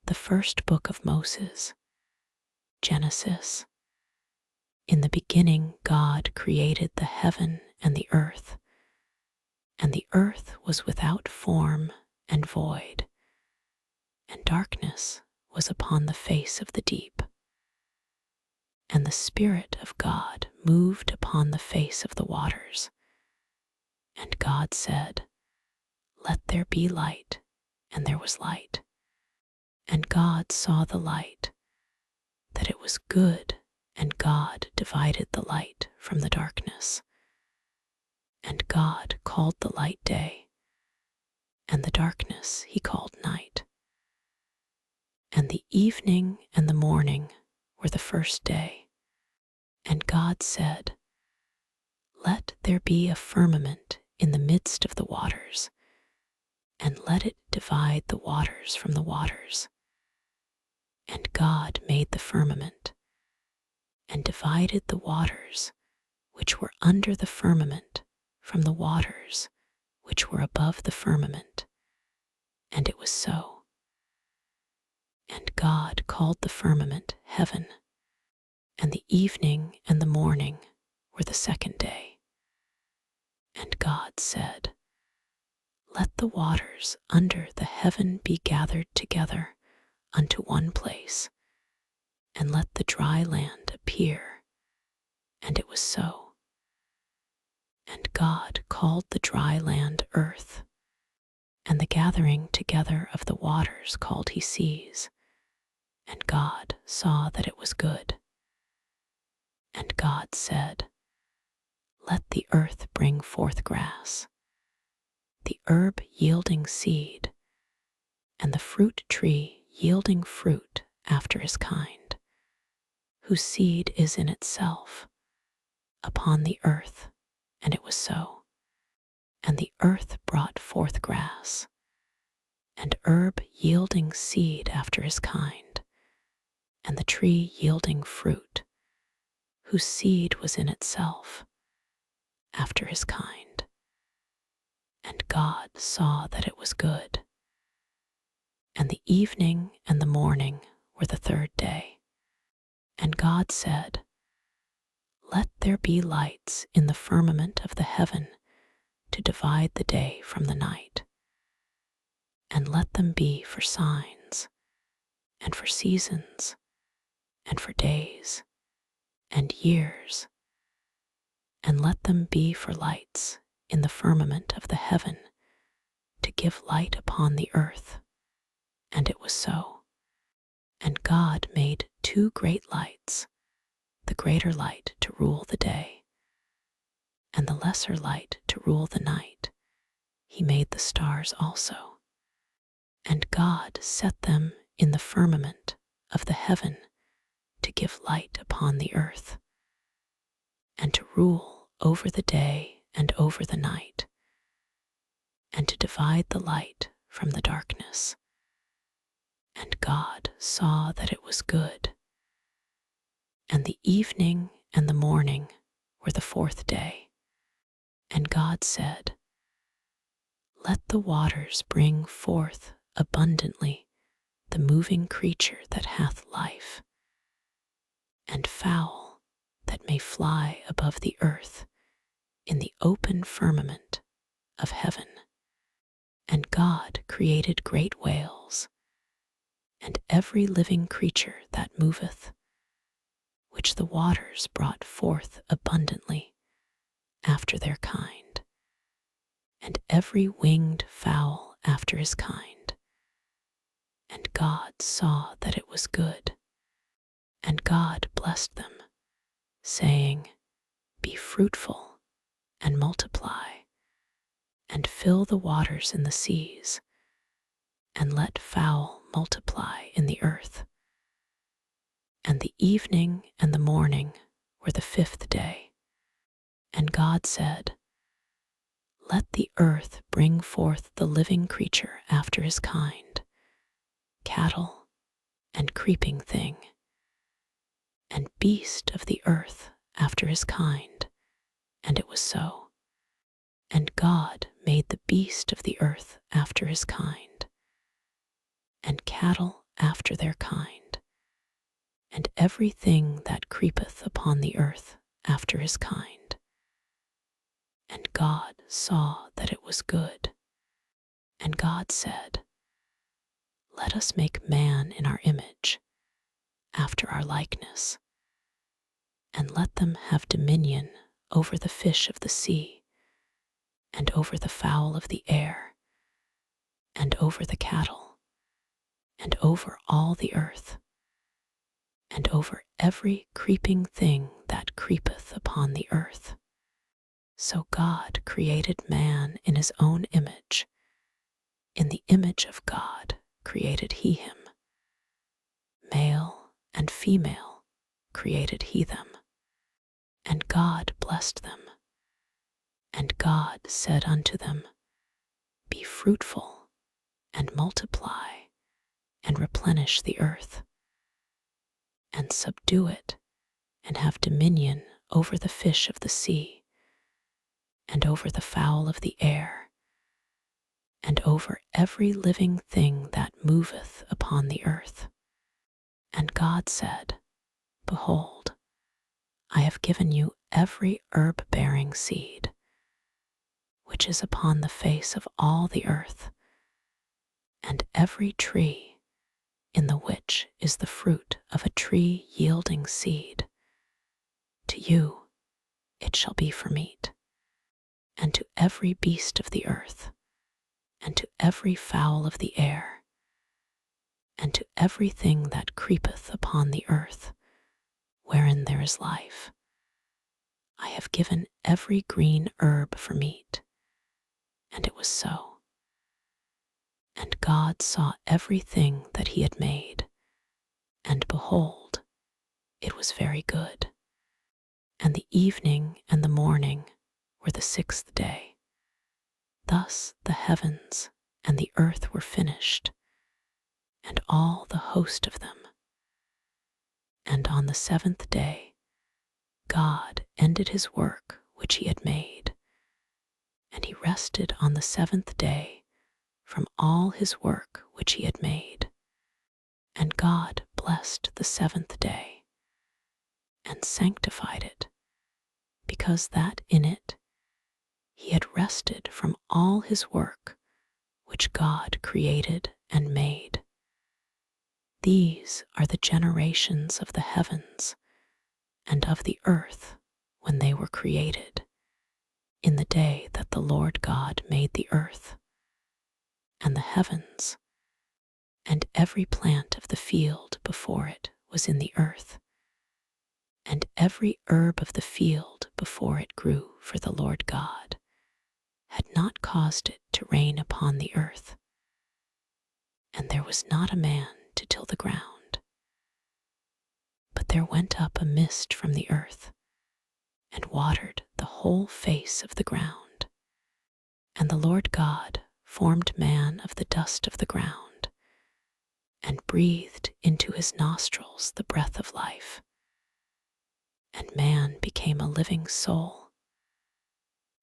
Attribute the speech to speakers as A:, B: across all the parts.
A: the first book of Moses, Genesis. In the beginning, God created the heaven and the earth was without form and void, and darkness was upon the face of the deep. And the Spirit of God moved upon the face of the waters. And God said, "Let there be light," and there was light. And God saw the light, that it was good, and God divided the light from the darkness. And God called the light day, and the darkness he called night. And the evening and the morning were the first day. And God said, "Let there be a firmament in the midst of the waters, and let it divide the waters from the waters." And God made the firmament, and divided the waters which were under the firmament from the waters which were above the firmament. And it was so. And God called the firmament heaven, and the evening and the morning were the second day. And God said, "Let the waters under the heaven be gathered together unto one place, and let the dry land appear." And it was so. And God called the dry land earth, and the gathering together of the waters called he seas. And God saw that it was good. And God said, "Let the earth bring forth grass, the herb yielding seed, and the fruit tree yielding fruit after his kind, whose seed is in itself, upon the earth." And it was so. And the earth brought forth grass, and herb yielding seed after his kind, and the tree yielding fruit, whose seed was in itself, after his kind. And God saw that it was good. And the evening and the morning were the third day. And God said, "Let there be lights in the firmament of the heaven to divide the day from the night, and let them be for signs, and for seasons, and for days, and years, and let them be for lights in the firmament of the heaven to give light upon the earth." And it was so. And God made 2 great lights, the greater light to rule the day, and the lesser light to rule the night. He made the stars also. And God set them in the firmament of the heaven to give light upon the earth, and to rule over the day and over the night, and to divide the light from the darkness. And God saw that it was good. And the evening and the morning were the fourth day. And God said, "Let the waters bring forth abundantly the moving creature that hath life, and fowl that may fly above the earth in the open firmament of heaven." And God created great whales, and every living creature that moveth, which the waters brought forth abundantly after their kind, and every winged fowl after his kind. And God saw that it was good. And God blessed them, saying, "Be fruitful, and multiply, and fill the waters in the seas, and let fowl multiply in the earth." And the evening and the morning were the fifth day. And God said, "Let the earth bring forth the living creature after his kind, cattle, and creeping thing, and beast of the earth after his kind." And it was so. And God made the beast of the earth after his kind, and cattle after their kind, and everything that creepeth upon the earth after his kind. And God saw that it was good. And God said, Let us make man in our image, after our likeness, and let them have dominion over the fish of the sea, and over the fowl of the air, and over the cattle, and over all the earth, and over every creeping thing that creepeth upon the earth. So God created man in his own image. In the image of God created he him. Male and female created he them. And God blessed them. And God said unto them, Be fruitful, and multiply, and replenish the earth, and subdue it, and have dominion over the fish of the sea, and over the fowl of the air, and over every living thing that moveth upon the earth. And God said, Behold, I have given you every herb-bearing seed, which is upon the face of all the earth, and every tree in the which is the fruit of a tree yielding seed. To you it shall be for meat, and to every beast of the earth, and to every fowl of the air, and to everything that creepeth upon the earth, wherein there is life. I have given every green herb for meat. And it was so. And God saw everything that he had made, and behold, it was very good. And the evening and the morning were the sixth day. Thus the heavens and the earth were finished, and all the host of them. And on the seventh day, God ended his work which he had made, and he rested on the seventh day from all his work which he had made. And God blessed the seventh day, and sanctified it, because that in it he had rested from all his work which God created and made. These are the generations of the heavens and of the earth when they were created, in the day that the Lord God made the earth and the heavens, and every plant of the field before it was in the earth, and every herb of the field before it grew, for the Lord God had not caused it to rain upon the earth, and there was not a man to till the ground. But there went up a mist from the earth, and watered the whole face of the ground. And the Lord God formed man of the dust of the ground, and breathed into his nostrils the breath of life, and man became a living soul.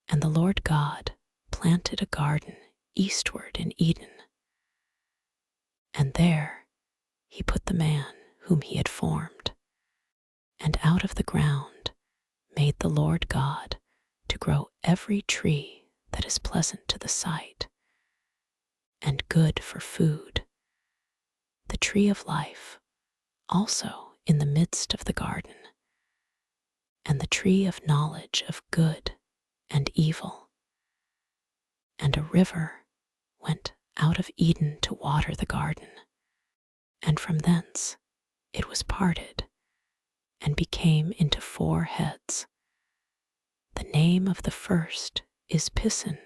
A: And the Lord God planted a garden eastward in Eden, and there he put the man whom he had formed. And out of the ground made the Lord God to grow every tree that is pleasant to the sight, and good for food, the tree of life also in the midst of the garden, and the tree of knowledge of good and evil. And a river went out of Eden to water the garden, and from thence it was parted, and became into 4 heads. The name of the first is Pison,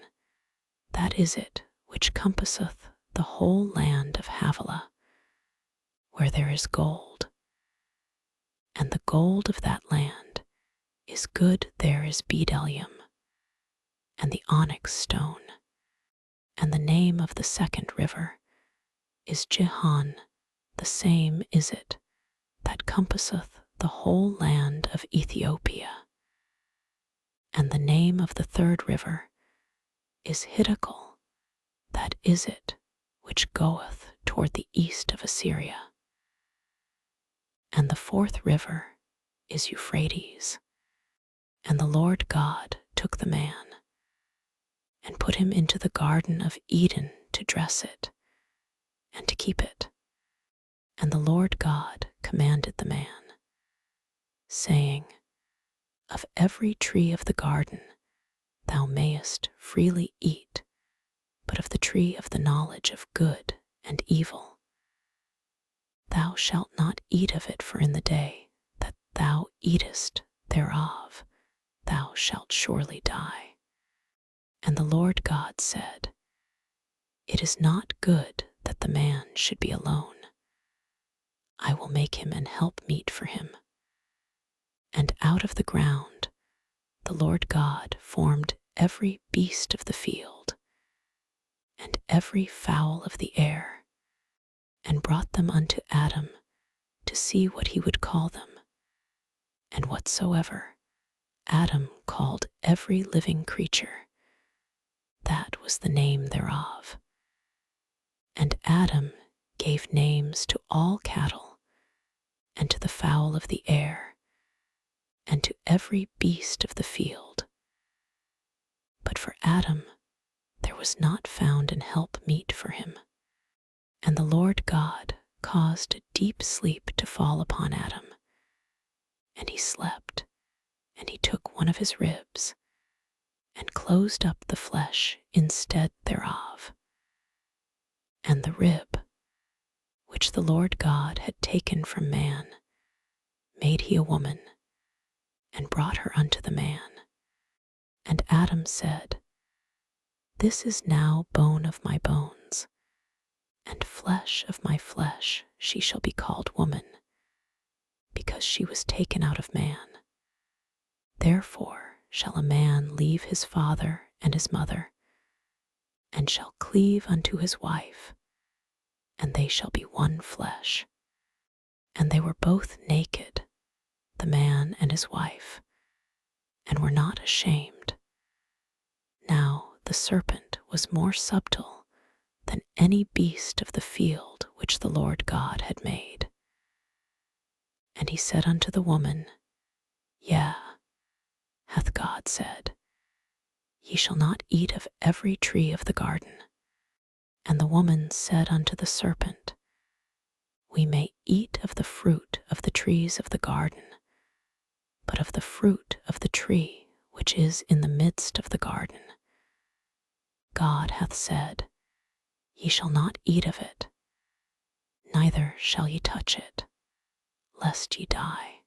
A: that is it which compasseth the whole land of Havilah, where there is gold. And the gold of that land is good, there is bdellium, and the onyx stone. And the name of the second river is Gihon, the same is it that compasseth the whole land of Ethiopia. And the name of the third river is Hiddekel, that is it which goeth toward the east of Assyria. And the fourth river is Euphrates. And the Lord God took the man and put him into the garden of Eden to dress it and to keep it. And the Lord God commanded the man, saying, Of every tree of the garden thou mayest freely eat, but of the tree of the knowledge of good and evil thou shalt not eat of it, for in the day that thou eatest thereof thou shalt surely die. And the Lord God said, It is not good that the man should be alone. I will make him an helpmeet for him. And out of the ground the Lord God formed every beast of the field and every fowl of the air, and brought them unto Adam to see what he would call them. And whatsoever Adam called every living creature, that was the name thereof. And Adam gave names to all cattle, and to the fowl of the air, and to every beast of the field. But for Adam there was not found an helpmeet for him. And the Lord God caused a deep sleep to fall upon Adam, and he slept, and he took one of his ribs, and closed up the flesh instead thereof. And the rib, which the Lord God had taken from man, made he a woman, and brought her unto the man. And Adam said, This is now bone of my bones, and flesh of my flesh. She shall be called woman, because she was taken out of man. Therefore shall a man leave his father and his mother, and shall cleave unto his wife, and they shall be one flesh. And they were both naked, the man and his wife, and were not ashamed. Now the serpent was more subtle than any beast of the field which the Lord God had made. And he said unto the woman, Yea, hath God said, Ye shall not eat of every tree of the garden. And the woman said unto the serpent, We may eat of the fruit of the trees of the garden, but of the fruit of the tree which is in the midst of the garden, God hath said, Ye shall not eat of it, neither shall ye touch it, lest ye die.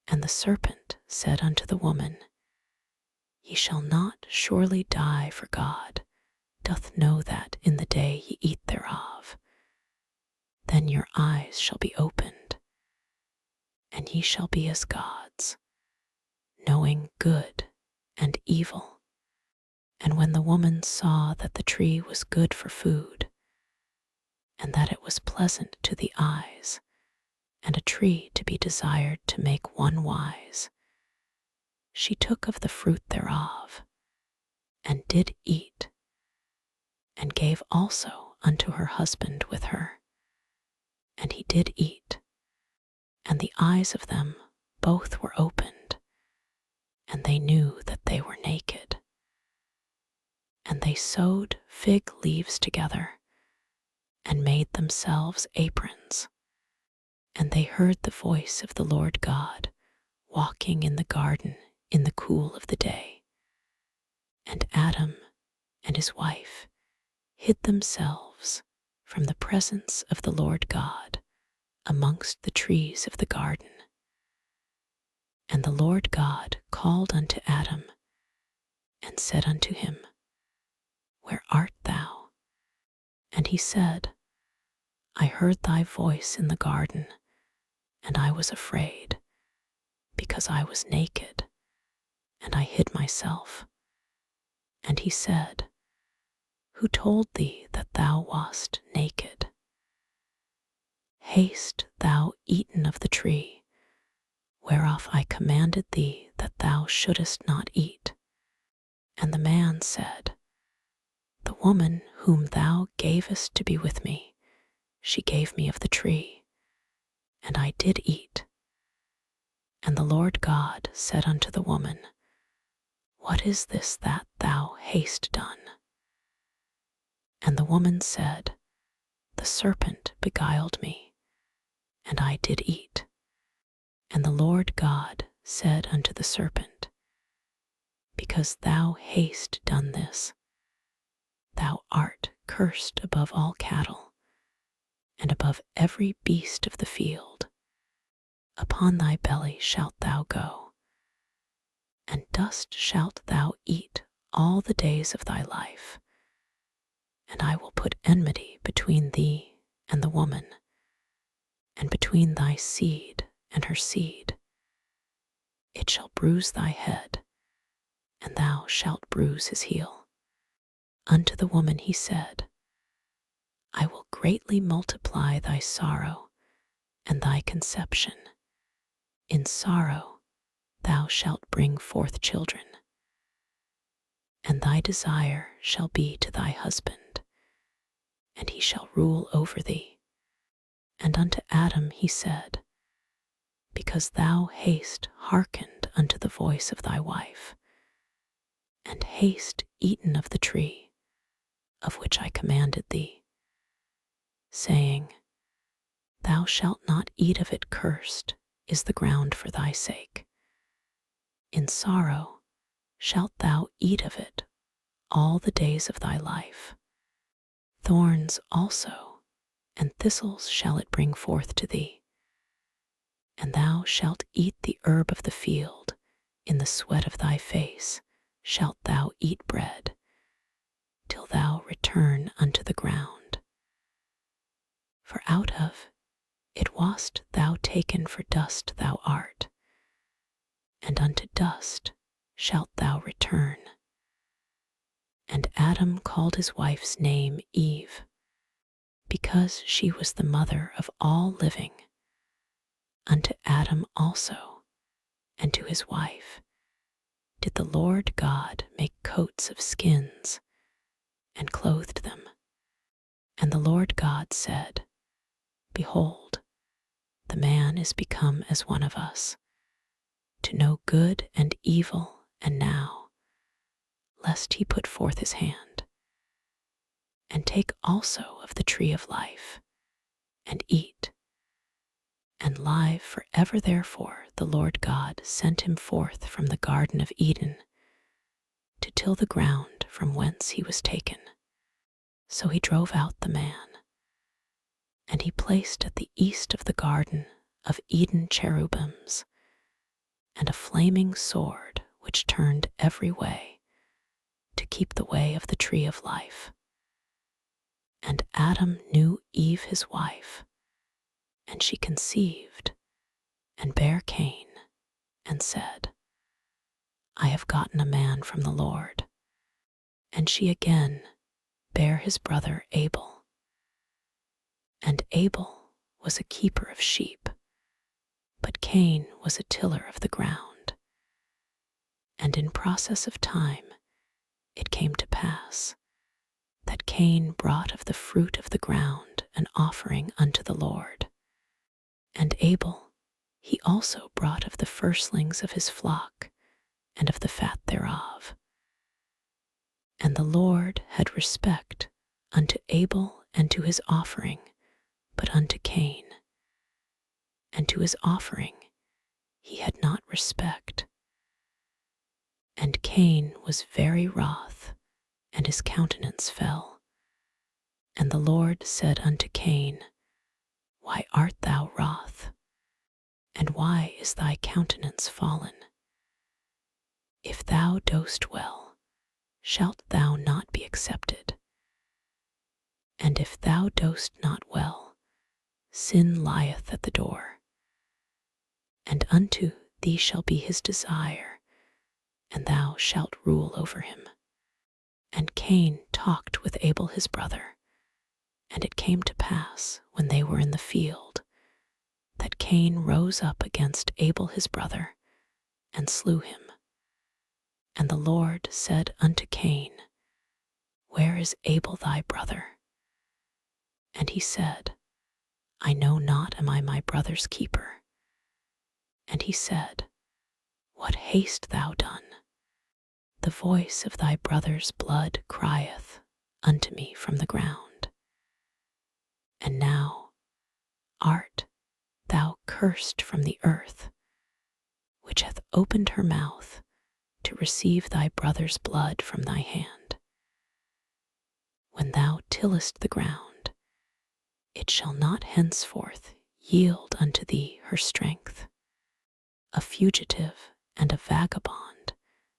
A: And the serpent said unto the woman, Ye shall not surely die, for God doth know that in the day ye eat thereof, then your eyes shall be opened, and ye shall be as gods, knowing good and evil. And when the woman saw that the tree was good for food, and that it was pleasant to the eyes, and a tree to be desired to make one wise, she took of the fruit thereof, and did eat, and gave also unto her husband with her, and he did eat. And the eyes of them both were opened, and they knew that they were naked. And they sewed fig leaves together, and made themselves aprons. And they heard the voice of the Lord God walking in the garden in the cool of the day. And Adam and his wife hid themselves from the presence of the Lord God amongst the trees of the garden. And the Lord God called unto Adam, and said unto him, Where art thou? And he said, I heard thy voice in the garden, and I was afraid, because I was naked, and I hid myself. And he said, Who told thee that thou wast naked? Hast thou eaten of the tree, whereof I commanded thee that thou shouldest not eat? And the man said, The woman whom thou gavest to be with me, she gave me of the tree, and I did eat. And the Lord God said unto the woman, What is this that thou hast done? And the woman said, The serpent beguiled me, and I did eat. And the Lord God said unto the serpent, Because thou hast done this, thou art cursed above all cattle, and above every beast of the field. Upon thy belly shalt thou go, and dust shalt thou eat all the days of thy life. And I will put enmity between thee and the woman, and between thy seed and her seed. It shall bruise thy head, and thou shalt bruise his heel. Unto the woman he said, I will greatly multiply thy sorrow and thy conception. In sorrow thou shalt bring forth children, and thy desire shall be to thy husband, and he shall rule over thee. And unto Adam he said, Because thou hast hearkened unto the voice of thy wife, and hast eaten of the tree of which I commanded thee, saying, Thou shalt not eat of it, cursed is the ground for thy sake. In sorrow shalt thou eat of it all the days of thy life. Thorns also and thistles shall it bring forth to thee, and thou shalt eat the herb of the field. In the sweat of thy face shalt thou eat bread, till thou return unto the ground. For out of it wast thou taken, for dust thou art, and unto dust shalt thou return. And Adam called his wife's name Eve, because she was the mother of all living. Unto Adam also, and to his wife, did the Lord God make coats of skins, and clothed them. And the Lord God said, Behold, the man is become as one of us, to know good and evil. And now, lest he put forth his hand, and take also of the tree of life, and eat, and live forever. Therefore the Lord God sent him forth from the Garden of Eden, to till the ground from whence he was taken. So he drove out the man, and he placed at the east of the Garden of Eden cherubims, and a flaming sword which turned every way, to keep the way of the tree of life. And Adam knew Eve his wife, and she conceived, and bare Cain, and said, I have gotten a man from the Lord. And she again bare his brother Abel. And Abel was a keeper of sheep, but Cain was a tiller of the ground. And in process of time it came to pass that Cain brought of the fruit of the ground an offering unto the Lord. And Abel, he also brought of the firstlings of his flock, and of the fat thereof. And the Lord had respect unto Abel and to his offering, but unto Cain and to his offering he had not respect. And Cain was very wroth, and his countenance fell. And the Lord said unto Cain, Why art thou wroth? And why is thy countenance fallen? If thou dost well, shalt thou not be accepted? And if thou dost not well, sin lieth at the door. And unto thee shall be his desire, and thou shalt rule over him. And Cain talked with Abel his brother. And it came to pass, when they were in the field, that Cain rose up against Abel his brother, and slew him. And the Lord said unto Cain, Where is Abel thy brother? And he said, I know not am I my brother's keeper. And he said, What hast thou done? The voice of thy brother's blood crieth unto me from the ground. And now art thou cursed from the earth, which hath opened her mouth to receive thy brother's blood from thy hand. When thou tillest the ground, it shall not henceforth yield unto thee her strength. A fugitive and a vagabond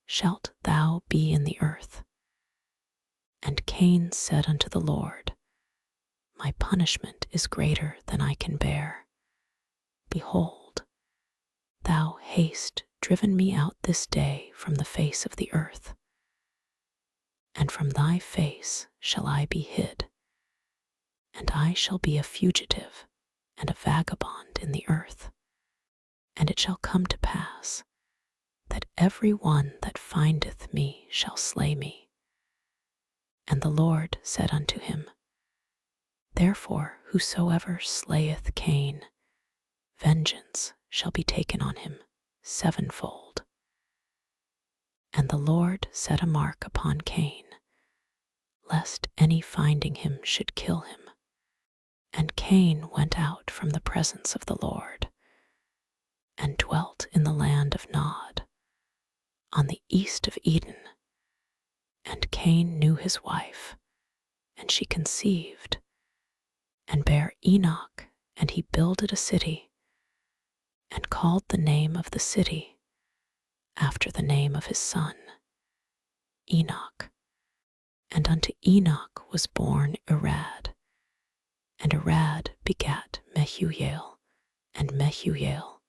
A: shalt thou be in the earth. And Cain said unto the Lord, My punishment is greater than I can bear. Behold, thou hast driven me out this day from the face of the earth, and from thy face shall I be hid, and I shall be a fugitive and a vagabond in the earth. And it shall come to pass that every one that findeth me shall slay me. And the Lord said unto him, Therefore whosoever slayeth Cain, vengeance shall be taken on him sevenfold. And the Lord set a mark upon Cain, lest any finding him should kill him. And Cain went out from the presence of the Lord, and dwelt in the land of Nod, on the east of Eden. And Cain knew his wife, and she conceived, and bare Enoch, and he builded a city, and called the name of the city after the name of his son, Enoch. And unto Enoch was born Irad, and Irad begat Mehujael, and Mehujael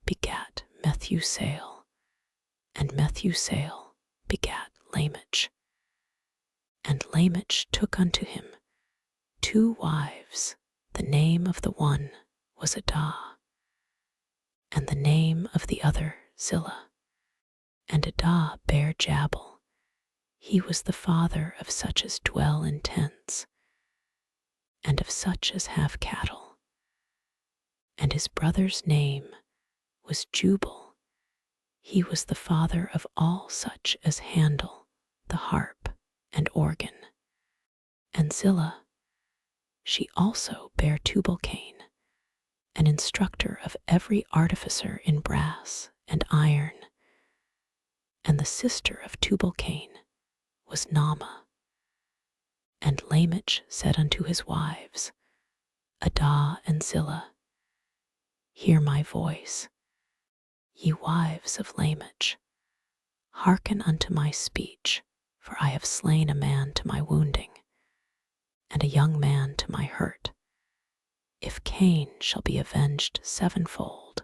A: begat Methusael, and Methusael begat Lamech. And Lamech took unto him 2 wives. The name of the one was Adah, and the name of the other Zillah. And Adah bare Jabal. He was the father of such as dwell in tents, and of such as have cattle. And his brother's name was Jubal. He was the father of all such as handle the harp and organ. And Zillah, she also bare Tubal-Cain, an instructor of every artificer in brass and iron. And the sister of Tubal-Cain was Naamah. And Lamech said unto his wives, Adah and Zillah, Hear my voice. Ye wives of Lamech, hearken unto my speech, for I have slain a man to my wounding, and a young man to my hurt. If Cain shall be avenged sevenfold,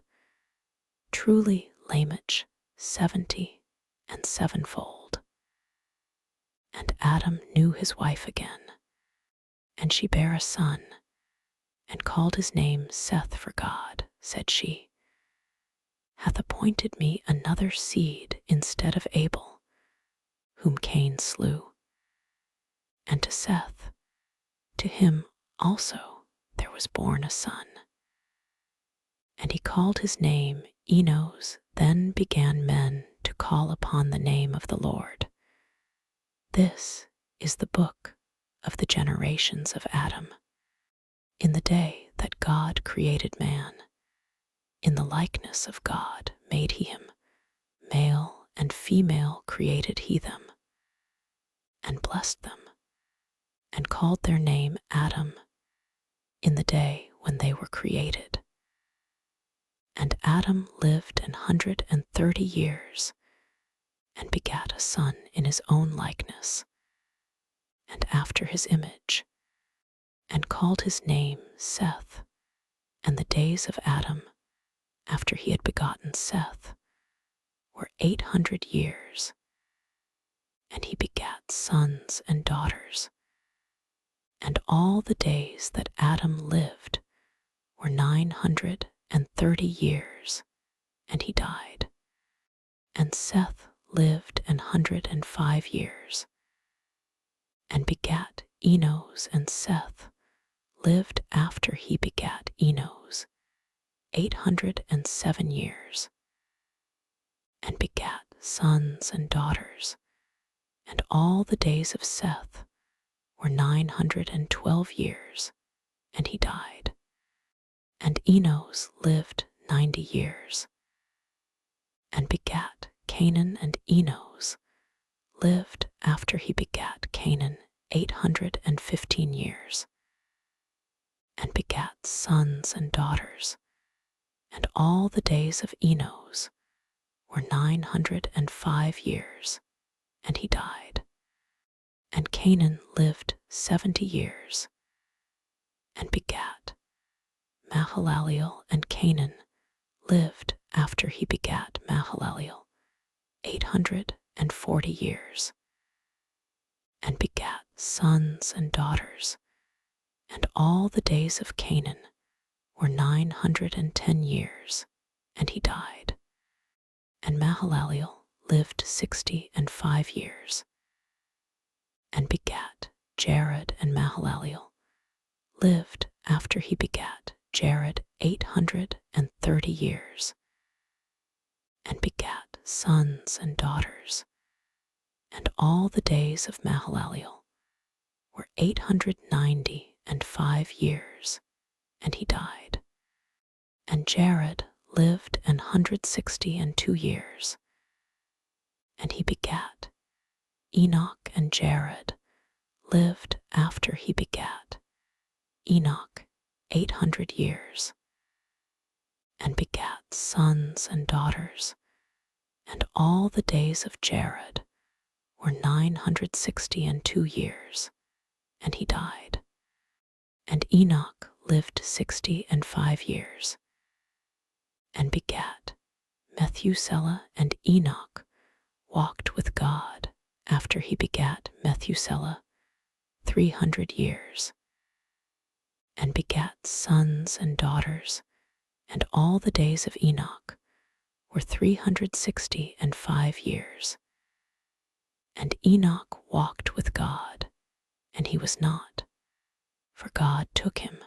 A: truly Lamech 70 and sevenfold. And Adam knew his wife again, and she bare a son, and called his name Seth, for God, said she, hath appointed me another seed instead of Abel, whom Cain slew. And to Seth, to him also there was born a son. And he called his name Enos. Then began men to call upon the name of the Lord. This is the book of the generations of Adam. In the day that God created man, in the likeness of God made he him, male and female created he them, and blessed them, and called their name Adam in the day when they were created. And Adam lived 130 years, and begat a son in his own likeness, and after his image, and called his name Seth. And the days of Adam, after he had begotten Seth, were 800 years, and he begat sons and daughters. And all the days that Adam lived were 930 years, and he died. And Seth lived 105 years, and begat Enos and Seth, lived after he begat Enos 807 years, and begat sons and daughters, and all the days of Seth were 912 years, and he died. And Enos lived 90 years, and begat Canaan, and Enos lived after he begat Canaan 815 years, and begat sons and daughters, and all the days of Enos were 905 years, and he died. And Canaan lived 70 years, and begat Mahalaleel, and Canaan lived after he begat Mahalaleel 840 years, and begat sons and daughters, and all the days of Canaan were 910 years, and he died. And Mahalaleel lived 65 years, and begat Jared, and Mahalaleel lived after he begat Jared 830 years, and begat sons and daughters, and all the days of Mahalaleel were 895 years, and he died. And Jared lived 162 years, and he begat Enoch, and Jared lived after he begat Enoch 800 years, and begat sons and daughters, and all the days of Jared were 962 years, and he died. And Enoch lived 65 years, and begat Methuselah, and Enoch walked with God after he begat Methuselah 300 years, and begat sons and daughters, and all the days of Enoch were 365 years. And Enoch walked with God, and he was not, for God took him.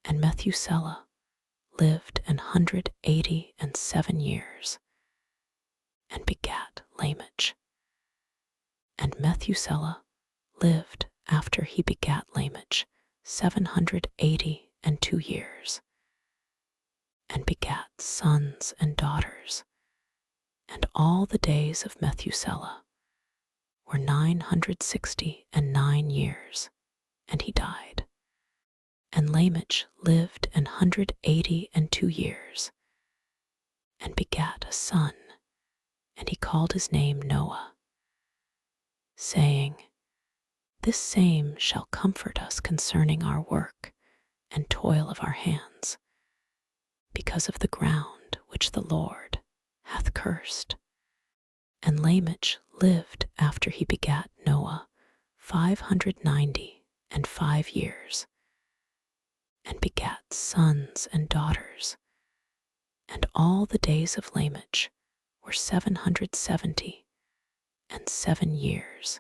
A: And Methuselah lived 187 years, and begat Lamech. And Methuselah lived after he begat Lamech 782 years, and begat sons and daughters, and all the days of Methuselah were 969 years, and he died. And Lamech lived 182 years, and begat a son, and he called his name Noah, saying, This same shall comfort us concerning our work and toil of our hands, because of the ground which the Lord hath cursed. And Lamech lived after he begat Noah 595 years, and begat sons and daughters, and all the days of Lamech were 777 years,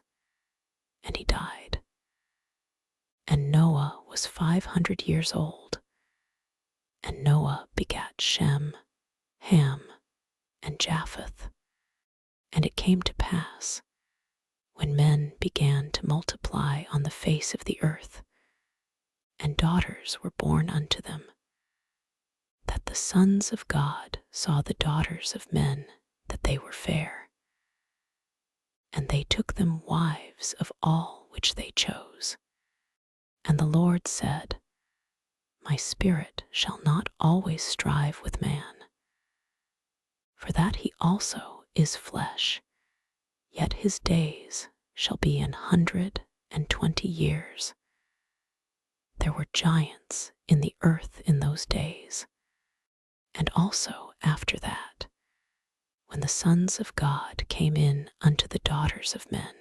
A: and he died. And Noah was 500 years old, and Noah begat Shem, Ham, and Japheth. And it came to pass, when men began to multiply on the face of the earth, and daughters were born unto them, that the sons of God saw the daughters of men, that they were fair, and they took them wives of all which they chose. And the Lord said, My spirit shall not always strive with man, for that he also is flesh, yet his days shall be 120 years. There were giants in the earth in those days, and also after that, when the sons of God came in unto the daughters of men,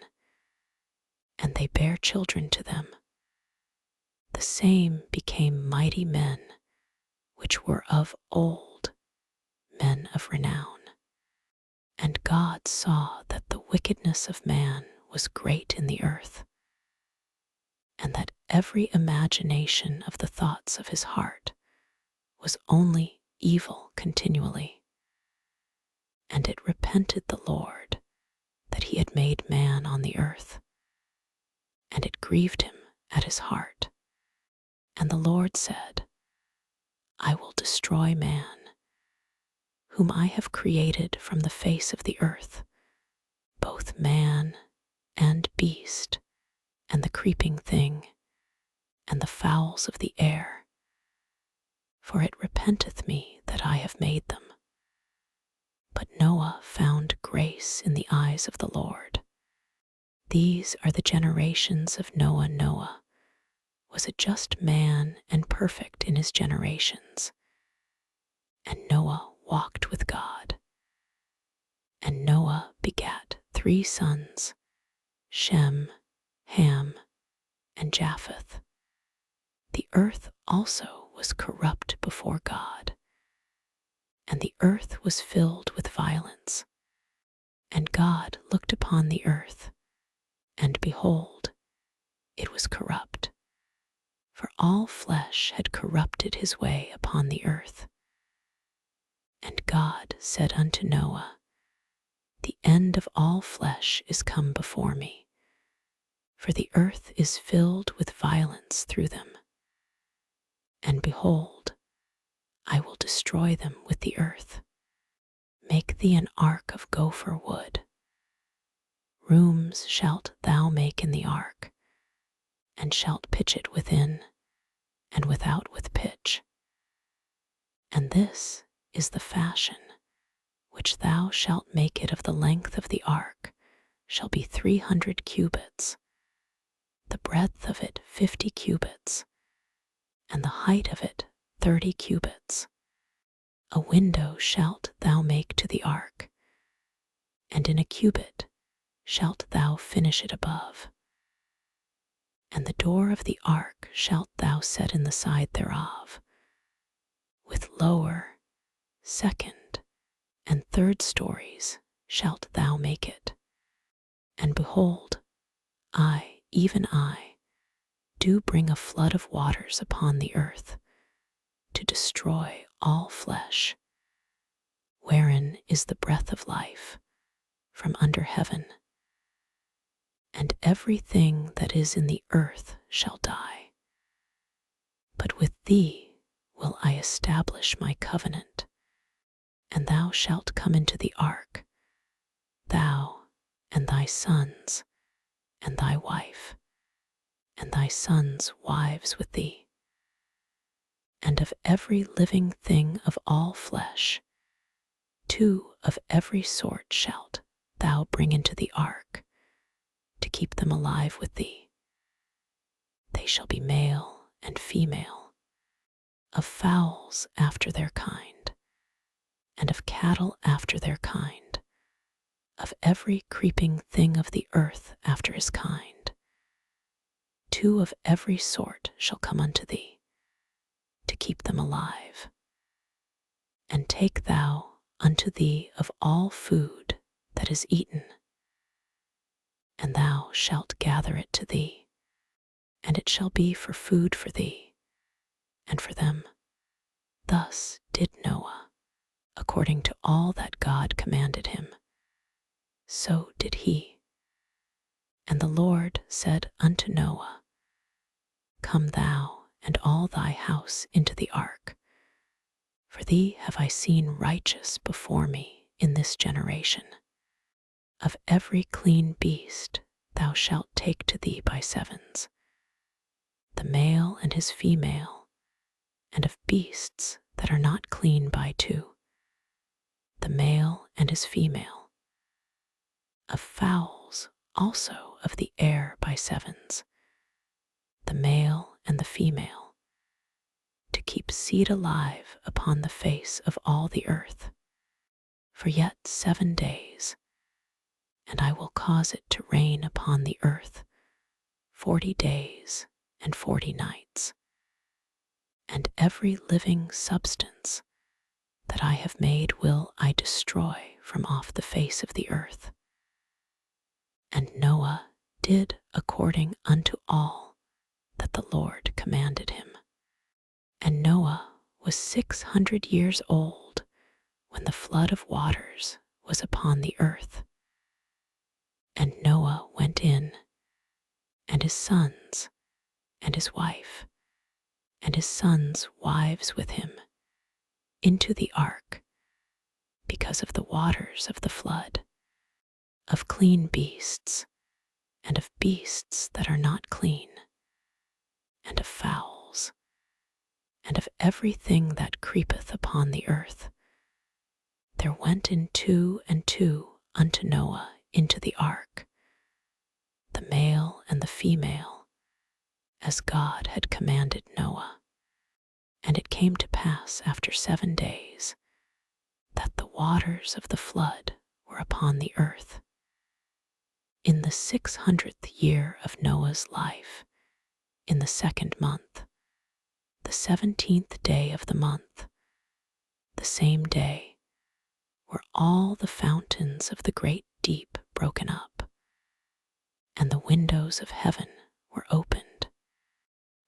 A: and they bare children to them, the same became mighty men, which were of old, men of renown. And God saw that the wickedness of man was great in the earth, and that every imagination of the thoughts of his heart was only evil continually. And it repented the Lord that he had made man on the earth, and it grieved him at his heart. And the Lord said, I will destroy man, whom I have created from the face of the earth, both man and beast, and the creeping thing, and the fowls of the air, for it repenteth me that I have made them. But Noah found grace in the eyes of the Lord. These are the generations of Noah. Noah was a just man and perfect in his generations. And Noah walked with God. And Noah begat 3 sons, Shem, Ham, and Japheth. The earth also was corrupt before God, and the earth was filled with violence. And God looked upon the earth, and behold, it was corrupt, for all flesh had corrupted his way upon the earth. And God said unto Noah, the end of all flesh is come before me, for the earth is filled with violence through them. And behold, I will destroy them with the earth. Make thee an ark of gopher wood. Rooms shalt thou make in the ark, and shalt pitch it within, and without with pitch. And this is the fashion which thou shalt make it of the length of the ark shall be 300 cubits, the breadth of it 50 cubits, and the height of it 30 cubits. A window shalt thou make to the ark, and in a cubit shalt thou finish it above. And the door of the ark shalt thou set in the side thereof. With lower, second, and third stories shalt thou make it. And behold, I, even I, do bring a flood of waters upon the earth, to destroy all flesh, wherein is the breath of life from under heaven. And everything that is in the earth shall die. But with thee will I establish my covenant, and thou shalt come into the ark, thou and thy sons, and thy wife, and thy sons' wives with thee. And of every living thing of all flesh, 2 of every sort shalt thou bring into the ark, to keep them alive with thee. They shall be male and female, of fowls after their kind, and of cattle after their kind, of every creeping thing of the earth after his kind. 2 of every sort shall come unto thee, to keep them alive. And take thou unto thee of all food that is eaten, and thou shalt gather it to thee, and it shall be for food for thee, and for them. Thus did Noah, according to all that God commanded him. So did he. And the Lord said unto Noah, Come thou and all thy house into the ark, for thee have I seen righteous before me in this generation. Of every clean beast thou shalt take to thee by 7s, the male and his female, and of beasts that are not clean by 2, the male and his female, of fowls also of the air by 7s, the male and the female, to keep seed alive upon the face of all the earth, for yet 7 days, and I will cause it to rain upon the earth 40 days and 40 nights. And every living substance that I have made will I destroy from off the face of the earth. And Noah did according unto all that the Lord commanded him. And Noah was 600 years old when the flood of waters was upon the earth. And Noah went in, and his sons, and his wife, and his sons' wives with him, into the ark, because of the waters of the flood, of clean beasts, and of beasts that are not clean, and of fowls, and of everything that creepeth upon the earth. There went in 2 and 2 unto Noah into the ark, the male and the female, as God had commanded Noah. And it came to pass after 7 days that the waters of the flood were upon the earth. In the 600th year of Noah's life, in the 2nd month, the 17th day of the month, the same day, were all the fountains of the great deep broken up, and the windows of heaven were opened,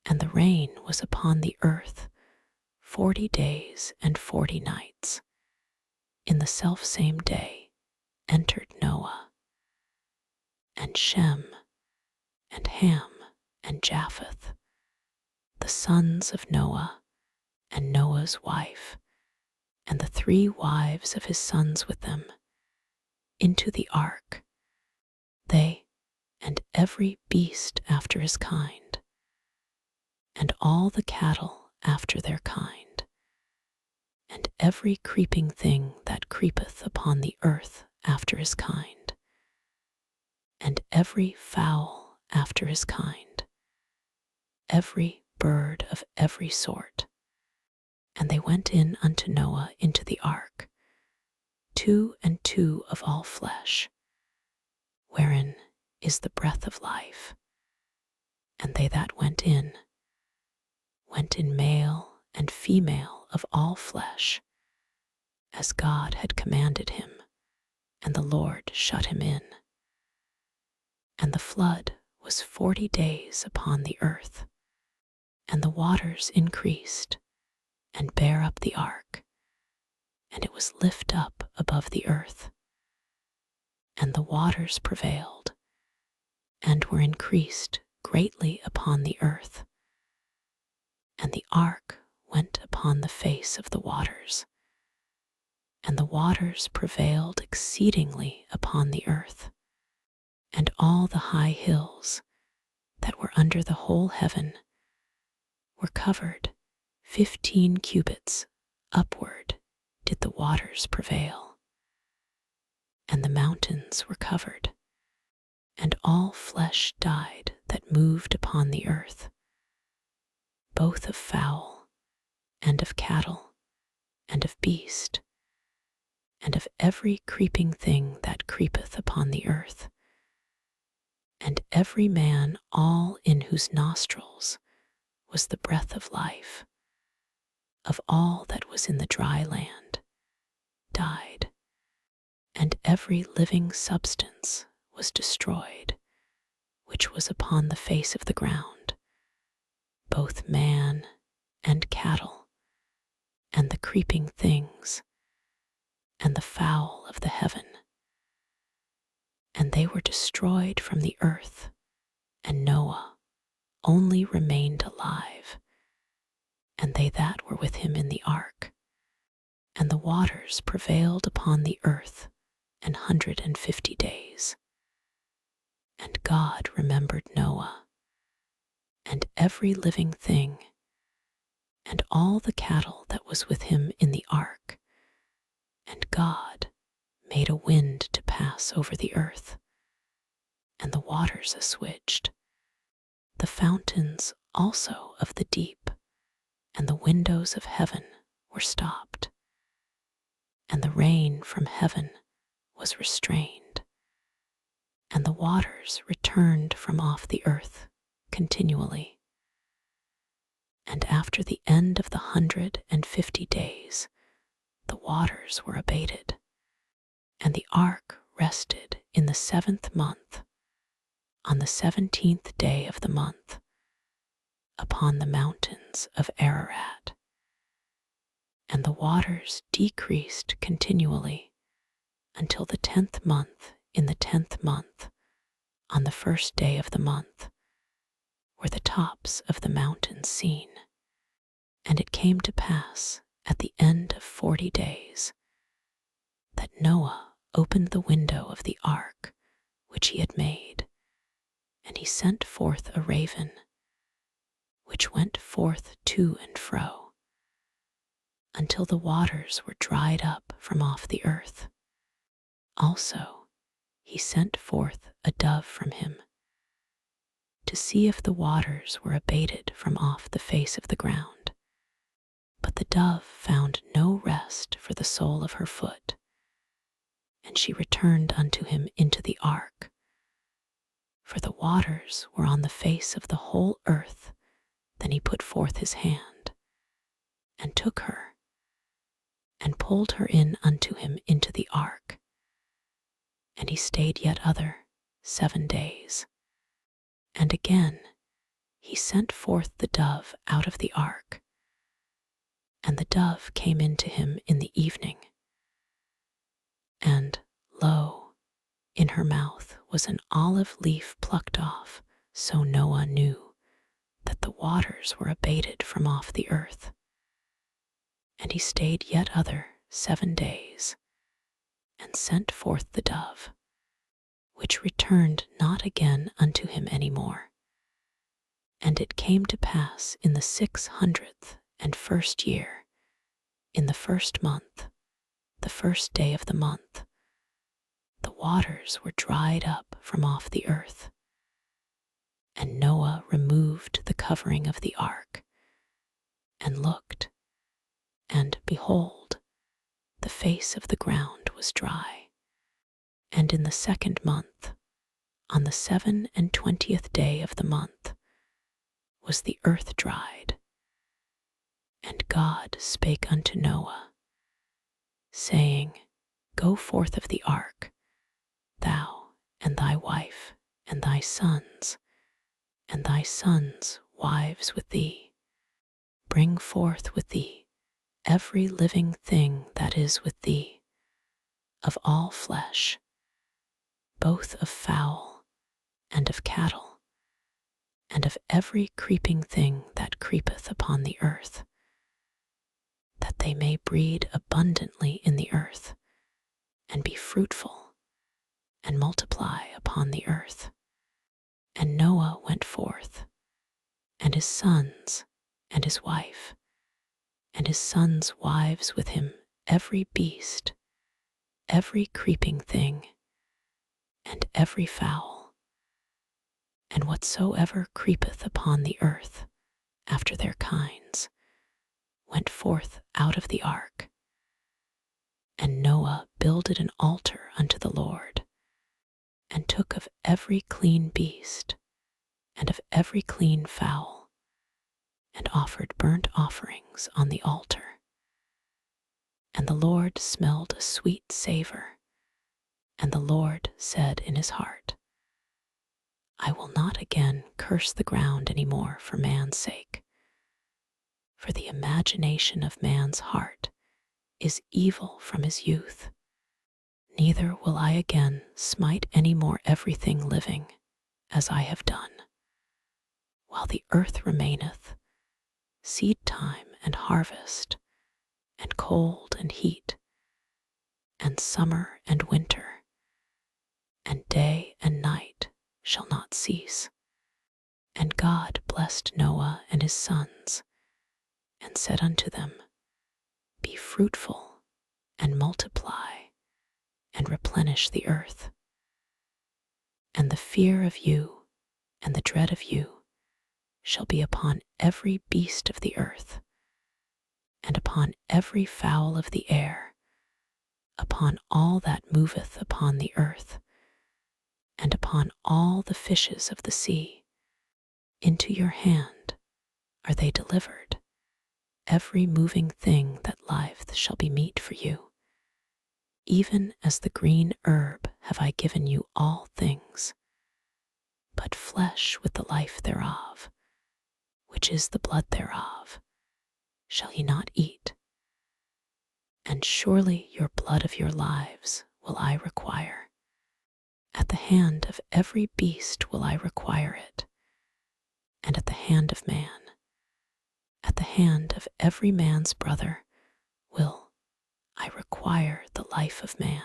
A: and the rain was upon the earth 40 days and 40 nights. In the selfsame day entered Noah, and Shem, and Ham, and Japheth, the sons of Noah, and Noah's wife, and the 3 wives of his sons with them, into the ark, they and every beast after his kind, and all the cattle after their kind, and every creeping thing that creepeth upon the earth after his kind, and every fowl after his kind, every bird of every sort. And they went in unto Noah into the ark, 2 and 2 of all flesh, wherein is the breath of life. And they that went in male and female of all flesh, as God had commanded him, and the Lord shut him in. And the flood was 40 days upon the earth, and the waters increased, and bare up the ark, and it was lift up above the earth. And the waters prevailed, and were increased greatly upon the earth. And the ark went upon the face of the waters, and the waters prevailed exceedingly upon the earth. And all the high hills that were under the whole heaven were covered 15 cubits upward did the waters prevail. And the mountains were covered, and all flesh died that moved upon the earth, both of fowl, and of cattle, and of beast, and of every creeping thing that creepeth upon the earth, and every man all in whose nostrils was the breath of life, of all that was in the dry land, died, and every living substance was destroyed, which was upon the face of the ground, both man and cattle, and the creeping things, and the fowl of the heaven. And they were destroyed from the earth, and Noah only remained alive, and they that were with him in the ark. And the waters prevailed upon the earth 150 days. And God remembered Noah, and every living thing, and all the cattle that was with him in the ark. And God made a wind to pass over the earth, and the waters assuaged, the fountains also of the deep, and the windows of heaven were stopped, and the rain from heaven was restrained, and the waters returned from off the earth continually. And after the end of the 150 days, the waters were abated, and the ark rested in the 7th month, on the 17th day of the month, upon the mountains of Ararat. And the waters decreased continually until the 10th month. In the 10th month, on the first day of the month, were the tops of the mountains seen. And it came to pass at the end of 40 days that Noah opened the window of the ark which he had made, and he sent forth a raven, which went forth to and fro, until the waters were dried up from off the earth. Also he sent forth a dove from him, to see if the waters were abated from off the face of the ground. But the dove found no rest for the sole of her foot, and she returned unto him into the ark. For the waters were on the face of the whole earth. Then he put forth his hand, and took her, and pulled her in unto him into the ark. And he stayed yet other 7 days. And again he sent forth the dove out of the ark, and the dove came in to him in the evening. And, lo, in her mouth was an olive leaf plucked off, so Noah knew that the waters were abated from off the earth. And he stayed yet other 7 days, and sent forth the dove, which returned not again unto him any more. And it came to pass in the 601st year, in the 1st month, the 1st day of the month, the waters were dried up from off the earth. And Noah removed the covering of the ark, and looked, and behold, the face of the ground was dry. And in the 2nd month, on the 27th day of the month, was the earth dried. And God spake unto Noah, saying, Go forth of the ark, thou, and thy wife, and thy sons' wives with thee. Bring forth with thee every living thing that is with thee, of all flesh, both of fowl and of cattle, and of every creeping thing that creepeth upon the earth, that they may breed abundantly in the earth, and be fruitful, and multiply upon the earth. And Noah went forth, and his sons, and his wife, and his sons' wives with him, every beast, every creeping thing, and every fowl, and whatsoever creepeth upon the earth, after their kinds, went forth out of the ark. And Noah builded an altar unto the Lord, and took of every clean beast, and of every clean fowl, and offered burnt offerings on the altar. And the Lord smelled a sweet savor, and the Lord said in his heart, I will not again curse the ground any more for man's sake, for the imagination of man's heart is evil from his youth. Neither will I again smite any more everything living, as I have done. While the earth remaineth, seed time and harvest, and cold and heat, and summer and winter, and day and night shall not cease. And God blessed Noah and his sons, and said unto them, Be fruitful, and multiply, and replenish the earth. And the fear of you, and the dread of you, shall be upon every beast of the earth, and upon every fowl of the air, upon all that moveth upon the earth, and upon all the fishes of the sea. Into your hand are they delivered. Every moving thing that liveth shall be meat for you. Even as the green herb have I given you all things, but flesh with the life thereof, which is the blood thereof, shall ye not eat. And surely your blood of your lives will I require. At the hand of every beast will I require it, and at the hand of man, at the hand of every man's brother, will I require the life of man.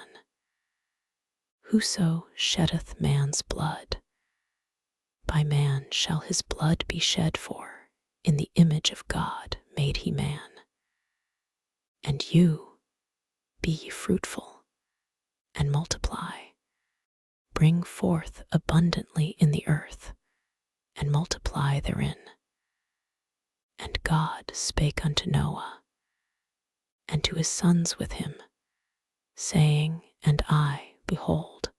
A: Whoso sheddeth man's blood, by man shall his blood be shed for, in the image of God made he man. And you, be ye fruitful, and multiply. Bring forth abundantly in the earth, and multiply therein. And God spake unto Noah, and to his sons with him, saying, And I, behold,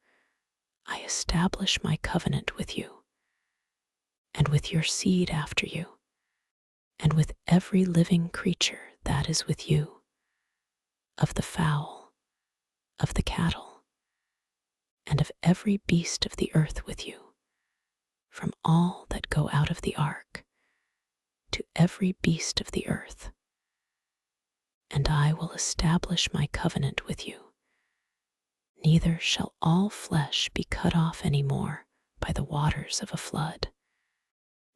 A: I establish my covenant with you, and with your seed after you, and with every living creature that is with you, of the fowl, of the cattle, and of every beast of the earth with you, from all that go out of the ark, to every beast of the earth. And I will establish my covenant with you. Neither shall all flesh be cut off any more by the waters of a flood,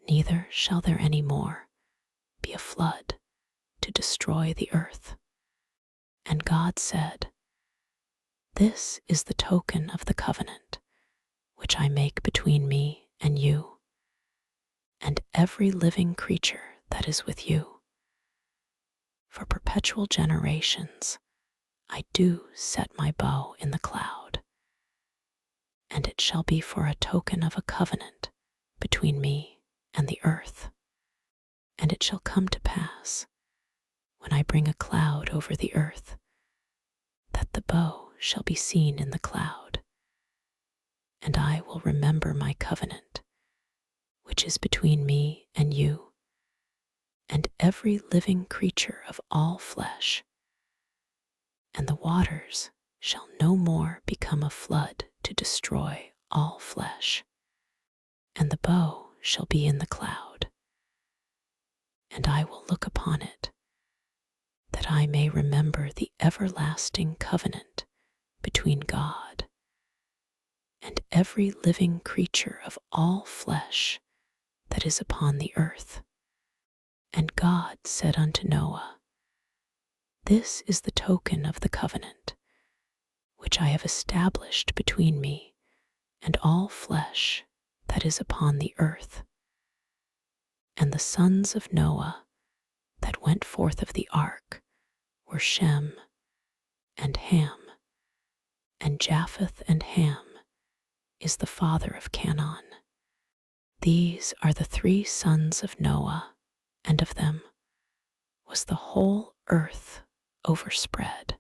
A: neither shall there any more be a flood to destroy the earth. And God said, This is the token of the covenant which I make between me and you, and every living creature that is with you. For perpetual generations I do set my bow in the cloud, and it shall be for a token of a covenant between me and the earth. And it shall come to pass, when I bring a cloud over the earth, that the bow shall be seen in the cloud, and I will remember my covenant, which is between me and you, and every living creature of all flesh. And the waters shall no more become a flood to destroy all flesh. And the bow shall be in the cloud, and I will look upon it, that I may remember the everlasting covenant between God and every living creature of all flesh that is upon the earth. And God said unto Noah, This is the token of the covenant which I have established between me and all flesh that is upon the earth. And the sons of Noah that went forth of the ark were Shem and Ham, and Japheth, and Ham is the father of Canaan. These are the 3 sons of Noah, and of them was the whole earth overspread.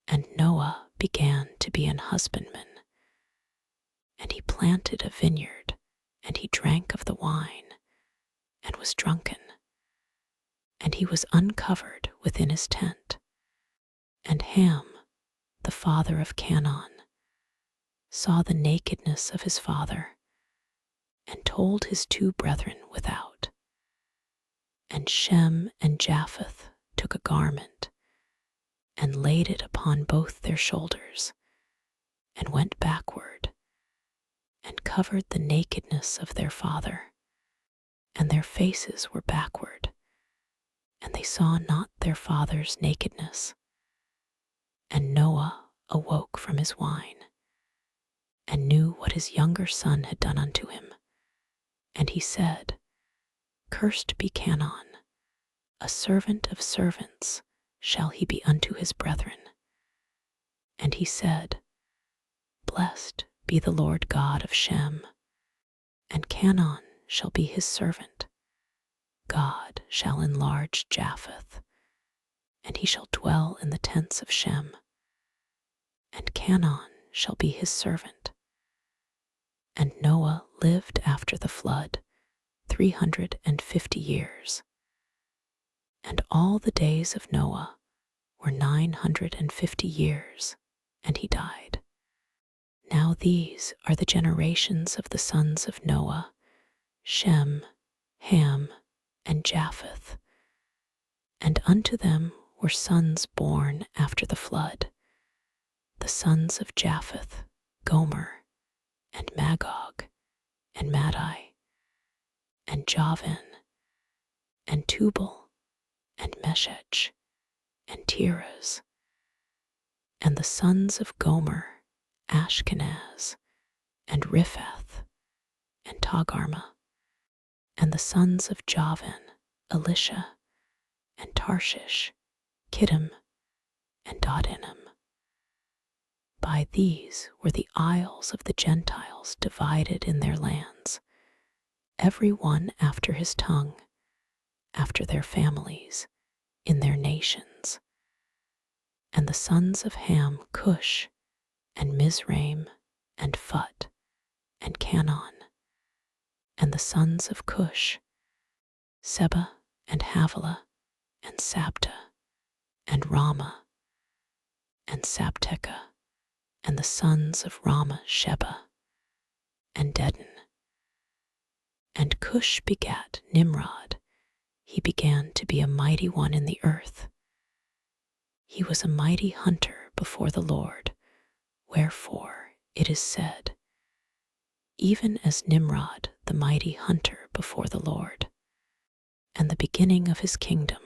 A: And Noah began to be an husbandman, and he planted a vineyard, and he drank of the wine, and was drunken, and he was uncovered within his tent. And Ham, the father of Canaan, saw the nakedness of his father, and told his 2 brethren without. And Shem and Japheth took a garment, and laid it upon both their shoulders, and went backward, and covered the nakedness of their father, and their faces were backward, and they saw not their father's nakedness. And Noah awoke from his wine, and knew what his younger son had done unto him. And he said, Cursed be Canaan, a servant of servants shall he be unto his brethren. And he said, Blessed be the Lord God of Shem, and Canaan shall be his servant. God shall enlarge Japheth, and he shall dwell in the tents of Shem, and Canaan shall be his servant. And Noah lived after the flood 350 years. And all the days of Noah were 950 years, and he died. Now these are the generations of the sons of Noah: Shem, Ham, and Japheth. And unto them were sons born after the flood, the sons of Japheth, Gomer, and Magog, and Madai, and Javan, and Tubal, and Meshech, and Tiras. And the sons of Gomer, Ashkenaz, and Riphath, and Togarmah. And the sons of Javan, Elisha, and Tarshish, Kittim, and Dodinam. By these were the isles of the Gentiles divided in their lands, every one after his tongue, after their families, in their nations. And the sons of Ham, Cush, and Mizraim, and Phut, and Canaan. And the sons of Cush, Seba, and Havilah, and Sabta, and Ramah, and Sabteca. And the sons of Ramah, Sheba, and Dedan. And Cush begat Nimrod. He began to be a mighty one in the earth. He was a mighty hunter before the Lord, wherefore it is said, even as Nimrod the mighty hunter before the Lord. And the beginning of his kingdom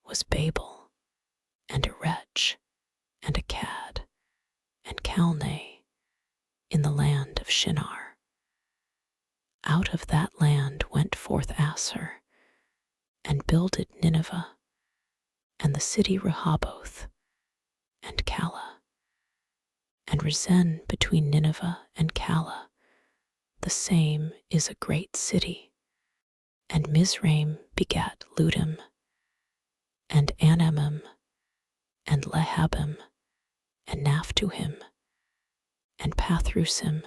A: was Babel, and Erech, and Akkad, and Calneh, in the land of Shinar. Out of that land went forth Asshur, and builded Nineveh, and the city Rehoboth, and Calah. And Rezen between Nineveh and Calah, the same is a great city. And Mizraim begat Ludim, and Anamim, and Lehabim, and Naphtuhim, and Pathrusim,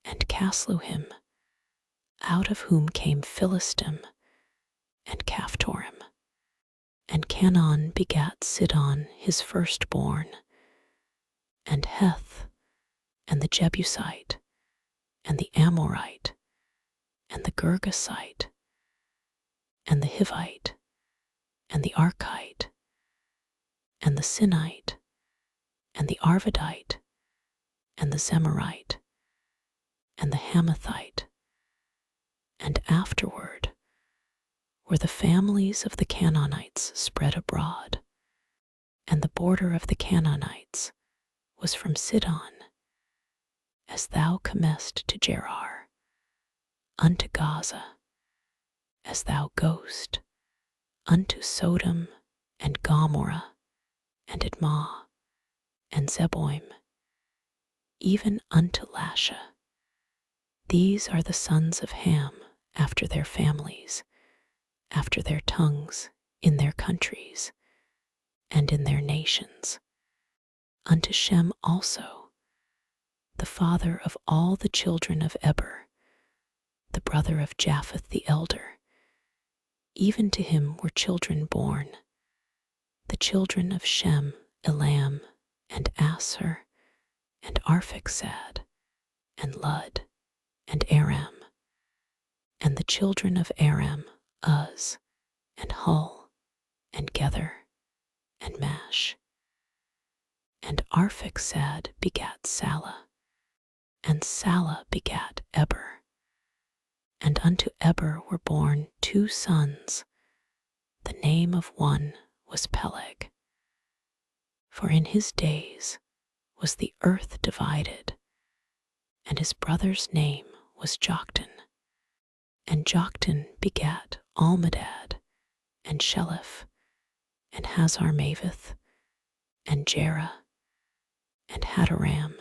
A: and Casluhim, out of whom came Philistim, and Caphtorim. And Canaan begat Sidon his firstborn, and Heth, and the Jebusite, and the Amorite, and the Girgasite, and the Hivite, and the Archite, and the Sinite, and the Arvadite, and the Zemarite, and the Hamathite. And afterward were the families of the Canaanites spread abroad, and the border of the Canaanites was from Sidon, as thou comest to Gerar, unto Gaza, as thou goest unto Sodom, and Gomorrah, and Admah, and Zeboim, even unto Lasha. These are the sons of Ham after their families, after their tongues, in their countries, and in their nations. Unto Shem also, the father of all the children of Eber, the brother of Japheth the elder, even to him were children born, the children of Shem, Elam, and Asshur, and Arphaxad, and Lud, and Aram. And the children of Aram, Uz, and Hul, and Gether, and Mash. And Arphaxad begat Salah, and Salah begat Eber. And unto Eber were born 2 sons. The name of one was Peleg. For in his days was the earth divided, and his brother's name was Joktan. And Joktan begat Almodad, and Sheleph, and Hazarmaveth, and Jerah, and Hadaram,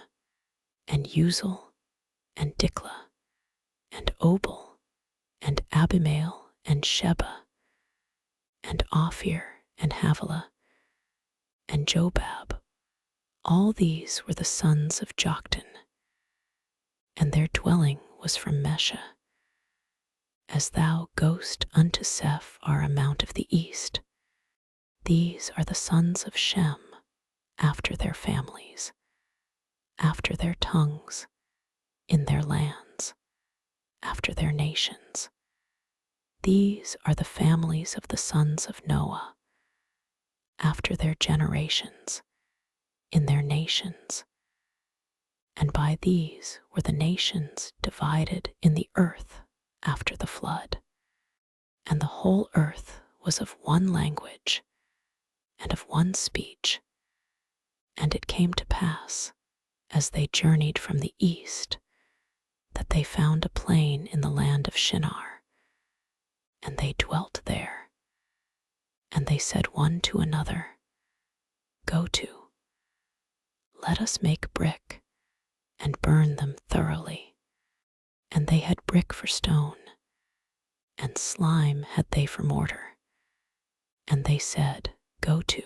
A: and Uzal, and Diklah, and Obal, and Abimael, and Sheba, and Ophir, and Havilah, and Jobab. All these were the sons of Joktan, and their dwelling was from Mesha. As thou goest unto Sephar, a mount of the east. These are the sons of Shem, after their families, after their tongues, in their lands, after their nations. These are the families of the sons of Noah, after their generations, in their nations. And by these were the nations divided in the earth after the flood. And the whole earth was of one language and of one speech. And it came to pass, as they journeyed from the east, that they found a plain in the land of Shinar, and they dwelt there. And they said one to another, Go to, let us make brick, and burn them thoroughly. And they had brick for stone, and slime had they for mortar. And they said, Go to,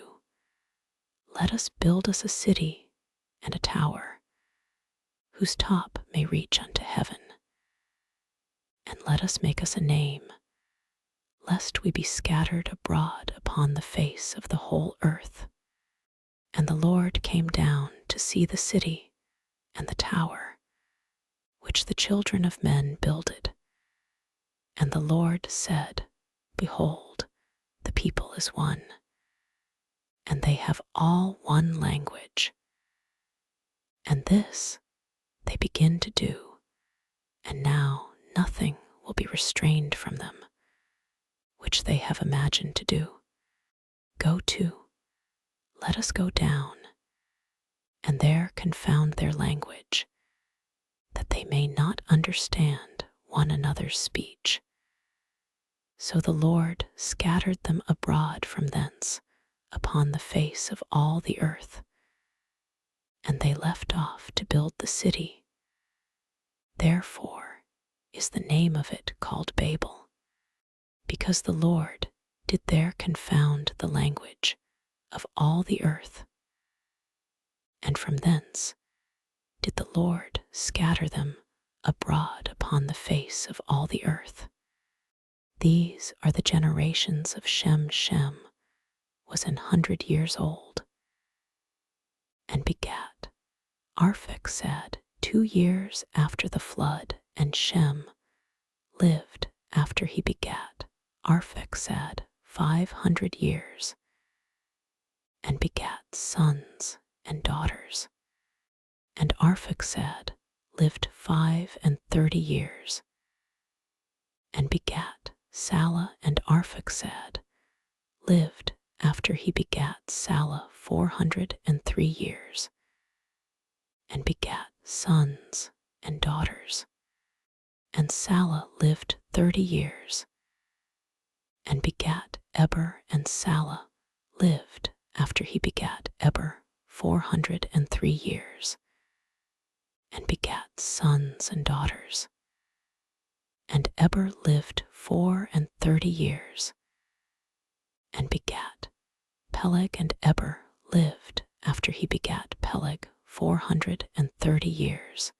A: let us build us a city and a tower, whose top may reach unto heaven. And let us make us a name, lest we be scattered abroad upon the face of the whole earth. And the Lord came down to see the city and the tower, which the children of men builded. And the Lord said, Behold, the people is one, and they have all one language. And this they begin to do, and now nothing will be restrained from them, which they have imagined to do. Go to, let us go down, and there confound their language, that they may not understand one another's speech. So the Lord scattered them abroad from thence upon the face of all the earth, and they left off to build the city. Therefore is the name of it called Babel, because the Lord did there confound the language of all the earth. And from thence did the Lord scatter them abroad upon the face of all the earth. These are the generations of Shem. Shem was 100 years old, and begat Arphaxad 2 years after the flood, and Shem lived after he begat Arphaxad 500 years, and begat sons and daughters. And Arphaxad lived 35 years, and begat Salah. And Arphaxad lived after he begat Salah 403 years, and begat sons and daughters. And Salah lived 30 years, and begat Eber. And Salah lived after he begat Eber 403 years, and begat sons and daughters. And Eber lived 34 years, and begat Peleg. And Eber lived after he begat Peleg 430 years,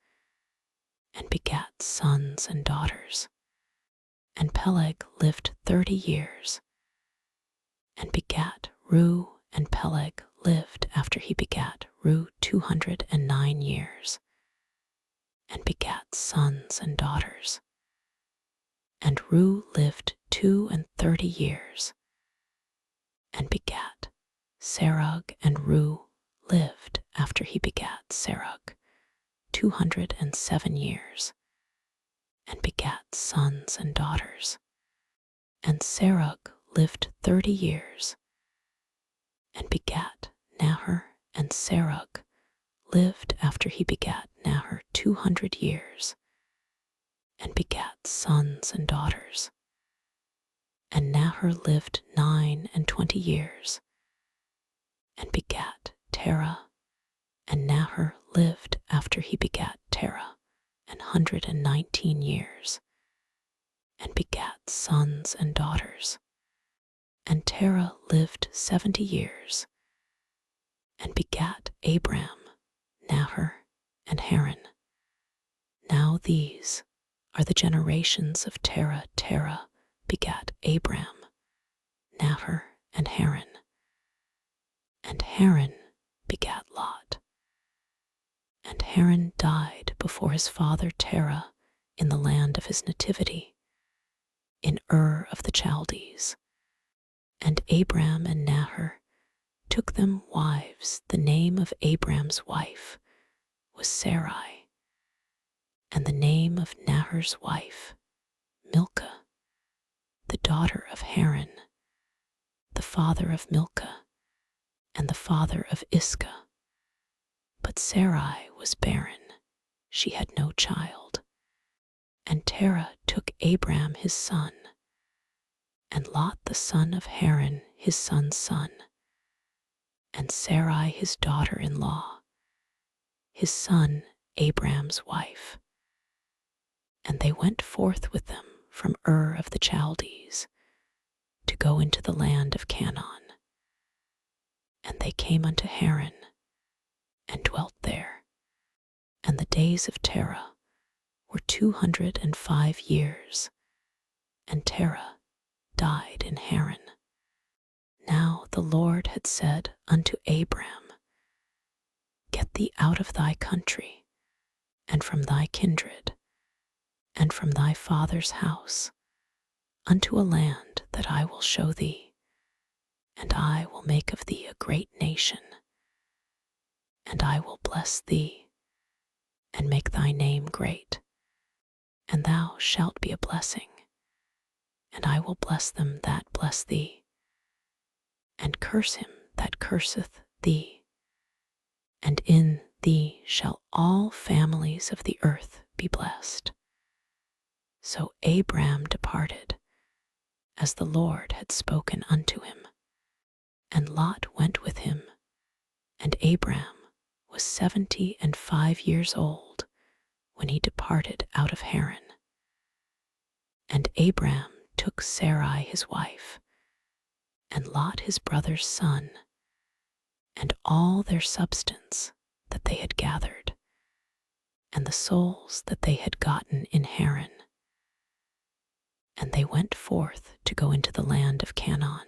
A: and begat sons and daughters. And Peleg lived 30 years, and begat Ru. And Peleg lived after he begat Ru 209 years, and begat sons and daughters. And Ru lived 32 years, and begat Serug. And Ru lived after he begat Serug 207 years, and begat sons and daughters. And Serug lived 30 years, and begat Nahor. And Serug lived after he begat Nahor 200 years, and begat sons and daughters. And Nahor lived 29 years, and begat Terah. And Nahor lived after he begat Terah 119 years, and begat sons and daughters. And Terah lived 70 years, and begat Abram, Nahor, and Haran. Now these are the generations of Terah. Terah begat Abram, Nahor, and Haran. And Haran begat Lot. And Haran died before his father Terah in the land of his nativity, in Ur of the Chaldees. And Abram and Nahor took them wives. The name of Abram's wife was Sarai, and the name of Nahor's wife Milcah, the daughter of Haran, the father of Milcah, and the father of Iscah. But Sarai was barren, she had no child. And Terah took Abram his son, and Lot the son of Haran his son's son, and Sarai his daughter-in-law, his son Abram's wife. And they went forth with them from Ur of the Chaldees to go into the land of Canaan. And they came unto Haran, and dwelt there. And the days of Terah were 205 years, and Terah died in Haran. Now the Lord had said unto Abram, Get thee out of thy country, and from thy kindred, and from thy father's house, unto a land that I will show thee, and I will make of thee a great nation, and I will bless thee, and make thy name great, and thou shalt be a blessing, and I will bless them that bless thee, and curse him that curseth thee, and in thee shall all families of the earth be blessed. So Abram departed, as the Lord had spoken unto him, and Lot went with him, and Abram was 75 years old when he departed out of Haran. And Abram took Sarai his wife, and Lot his brother's son, and all their substance that they had gathered, and the souls that they had gotten in Haran. And they went forth to go into the land of Canaan,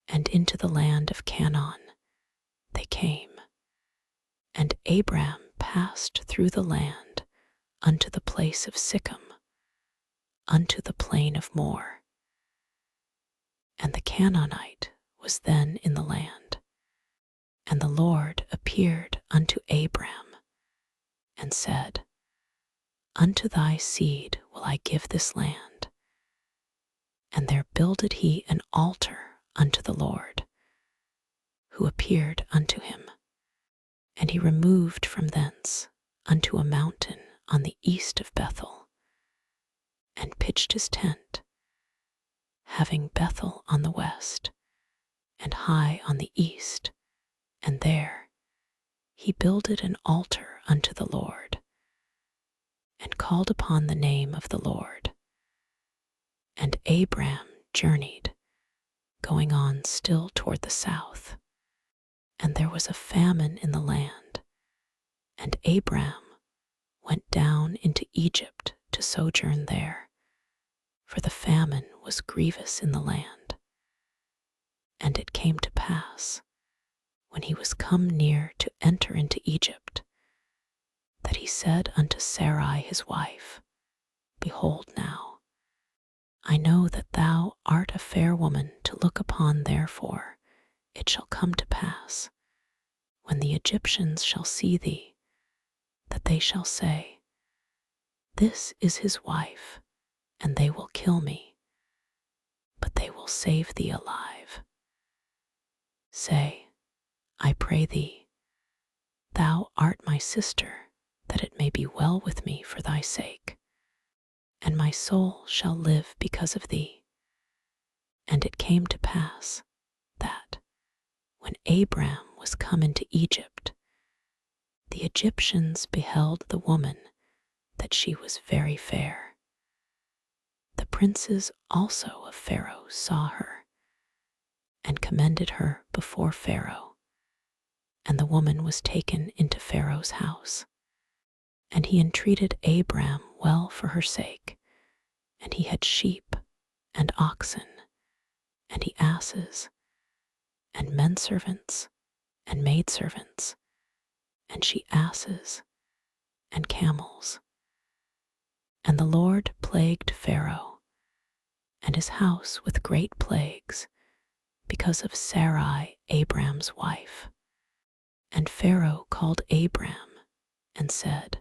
A: and into the land of Canaan they came. And Abram passed through the land unto the place of Sichem, unto the plain of More. And the Canaanite was then in the land. And the Lord appeared unto Abram, and said, Unto thy seed will I give this land. And there builded he an altar unto the Lord, who appeared unto him. And he removed from thence unto a mountain on the east of Bethel, and pitched his tent, having Bethel on the west, and Hai on the east, and there he builded an altar unto the Lord, and called upon the name of the Lord. And Abram journeyed, going on still toward the south. And there was a famine in the land, and Abram went down into Egypt to sojourn there, for the famine was grievous in the land. And it came to pass, when he was come near to enter into Egypt, that he said unto Sarai his wife, Behold now, I know that thou art a fair woman to look upon, therefore it shall come to pass, when the Egyptians shall see thee, that they shall say, This is his wife, and they will kill me, but they will save thee alive. Say, I pray thee, Thou art my sister, that it may be well with me for thy sake, and my soul shall live because of thee. And it came to pass that, when Abram was come into Egypt, the Egyptians beheld the woman, that she was very fair. The princes also of Pharaoh saw her, and commended her before Pharaoh, and the woman was taken into Pharaoh's house. And he entreated Abram well for her sake, and he had sheep, and oxen, and he asses, and menservants, and maidservants, and she asses, and camels. And the Lord plagued Pharaoh, and his house with great plagues, because of Sarai, Abram's wife. And Pharaoh called Abram and said,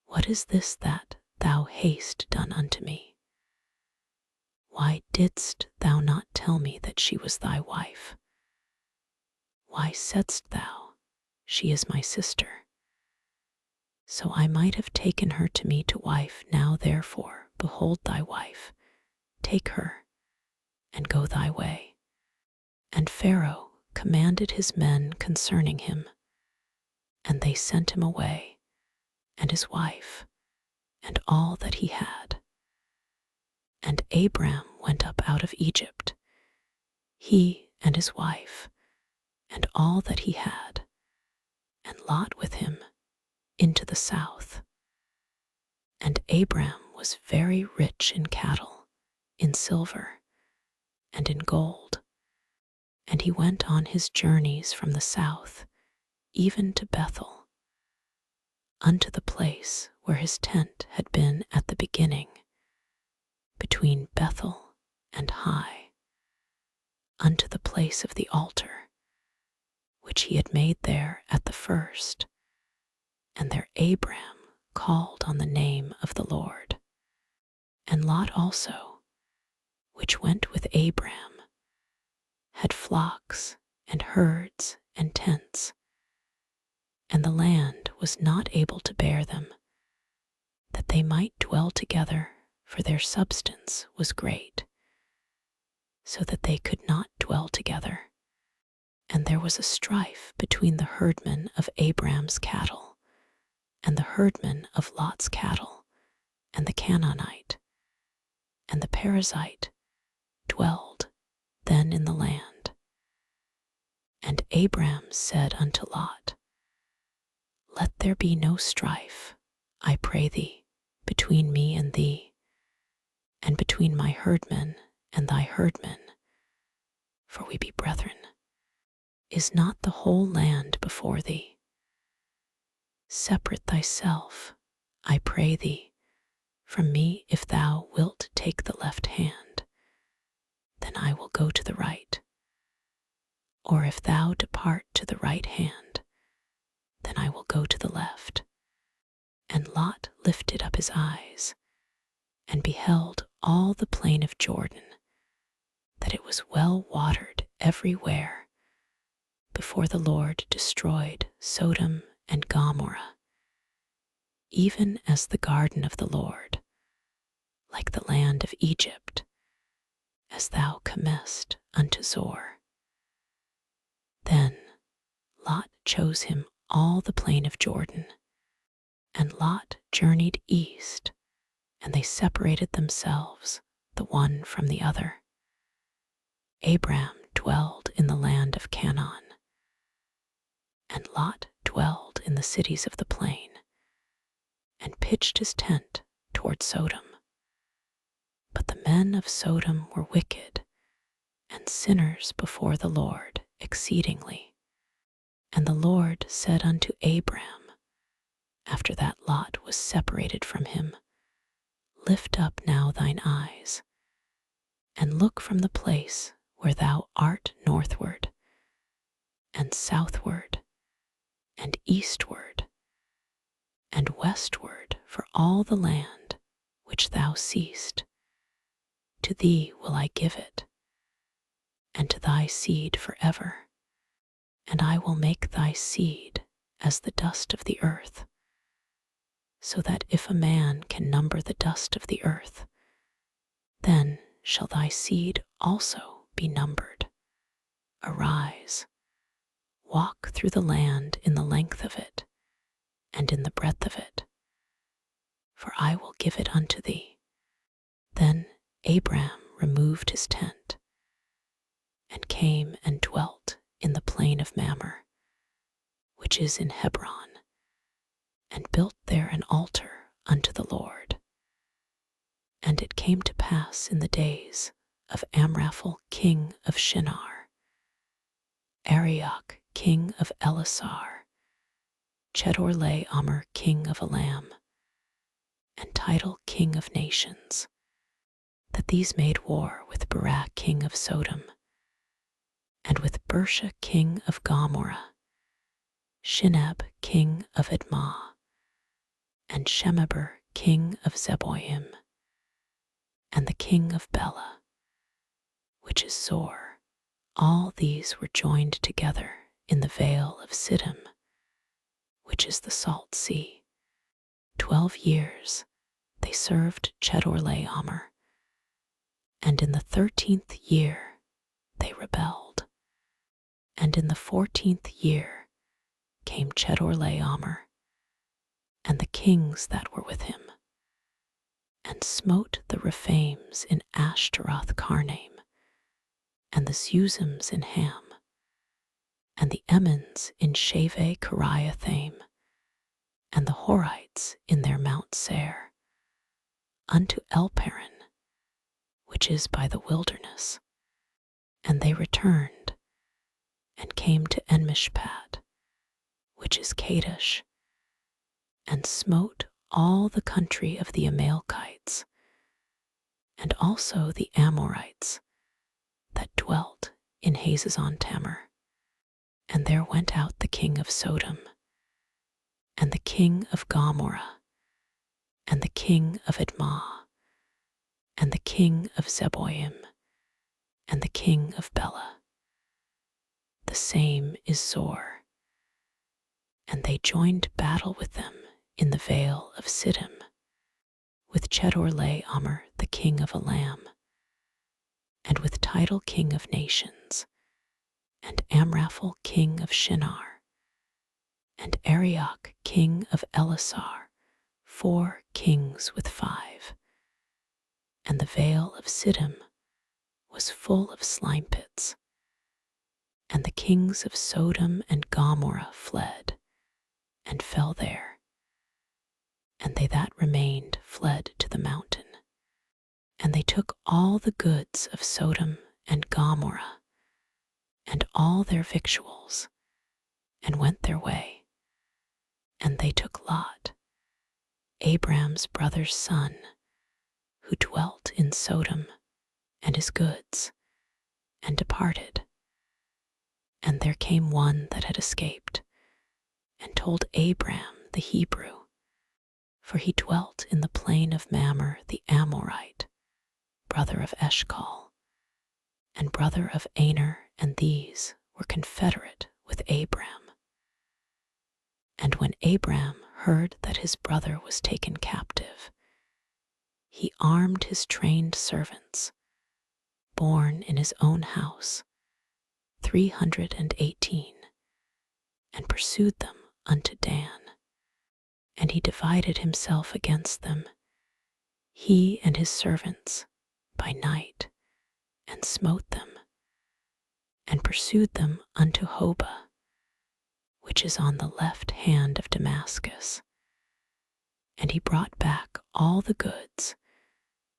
A: What is this that thou hast done unto me? Why didst thou not tell me that she was thy wife? Why saidst thou, She is my sister? So I might have taken her to me to wife. Now therefore, behold thy wife, take her, and go thy way. And Pharaoh commanded his men concerning him, and they sent him away, and his wife, and all that he had. And Abram went up out of Egypt, he and his wife, and all that he had, and Lot with him, into the south. And Abram was very rich in cattle, in silver, and in gold. And he went on his journeys from the south, even to Bethel, unto the place where his tent had been at the beginning, between Bethel and Hai, unto the place of the altar, which he had made there at the first. And there Abram called on the name of the Lord. And Lot also, which went with Abram, had flocks and herds and tents, and the land was not able to bear them, that they might dwell together, for their substance was great, so that they could not dwell together. And there was a strife between the herdmen of Abram's cattle and the herdmen of Lot's cattle, and the Canaanite and the Perizzite dwelled then in the land. And Abram said unto Lot, Let there be no strife, I pray thee, between me and thee, and between my herdmen and thy herdmen, for we be brethren. Is not the whole land before thee? Separate thyself, I pray thee, from me. If thou wilt take the left hand, then I will go to the right. Or if thou depart to the right hand, then I will go to the left. And Lot lifted up his eyes, and beheld all the plain of Jordan, that it was well watered everywhere, before the Lord destroyed Sodom and Gomorrah, even as the garden of the Lord, like the land of Egypt, as thou comest unto Zor. Then Lot chose him all the plain of Jordan, and Lot journeyed east, and they separated themselves the one from the other. Abram dwelled in the land of Canaan, and Lot dwelled in the cities of the plain, and pitched his tent toward Sodom. But the men of Sodom were wicked, and sinners before the Lord exceedingly. And the Lord said unto Abram, after that Lot was separated from him, Lift up now thine eyes, and look from the place where thou art northward, and southward, and eastward, and westward, for all the land which thou seest. To thee will I give it, and to thy seed forever. And I will make thy seed as the dust of the earth, so that if a man can number the dust of the earth, then shall thy seed also be numbered. Arise, walk through the land in the length of it, and in the breadth of it, for I will give it unto thee. Then Abram removed his tent, and came and dwelt in the plain of Mamre, which is in Hebron, and built there an altar unto the Lord. And it came to pass in the days of Amraphel king of Shinar, Arioch king of Elasar, Chedorlaomer king of Elam, and Tidal king of nations, that these made war with Barak king of Sodom, and with Bersha king of Gomorrah, Shinab king of Admah, and Shemeber king of Zeboim, and the king of Bela, which is Zor. All these were joined together in the vale of Siddim, which is the Salt Sea. 12 years they served Chedorlaomer, and in the 13th year they rebelled. And in the 14th year came Chedorlaomer, and the kings that were with him, and smote the Rephaims in Ashtaroth Karnaim, and the Zuzims in Ham, and the Emmons in Shaveh Kiriathaim, and the Horites in their Mount Seir, unto Elparan, which is by the wilderness. And they returned, and came to Enmishpat, which is Kadesh, and smote all the country of the Amalekites, and also the Amorites that dwelt in Hazazon Tamar. And there went out the king of Sodom, and the king of Gomorrah, and the king of Admah, and the king of Zeboim, and the king of Bela. The same is Zor. And they joined battle with them in the vale of Siddim, with Chedorlaomer the king of Elam, and with Tidal king of nations, and Amraphel king of Shinar, and Arioch king of Elasar, 4 kings with 5. And the vale of Siddim was full of slime pits. And the kings of Sodom and Gomorrah fled, and fell there. And they that remained fled to the mountain. And they took all the goods of Sodom and Gomorrah, and all their victuals, and went their way. And they took Lot, Abram's brother's son, who dwelt in Sodom, and his goods, and departed. And there came one that had escaped, and told Abram the Hebrew, for he dwelt in the plain of Mamre the Amorite, brother of Eshcol, and brother of Aner, and these were confederate with Abram. And when Abram heard that his brother was taken captive, he armed his trained servants, born in his own house, 318, and pursued them unto Dan. And he divided himself against them, he and his servants, by night, and smote them, and pursued them unto Hobah, which is on the left hand of Damascus. And he brought back all the goods,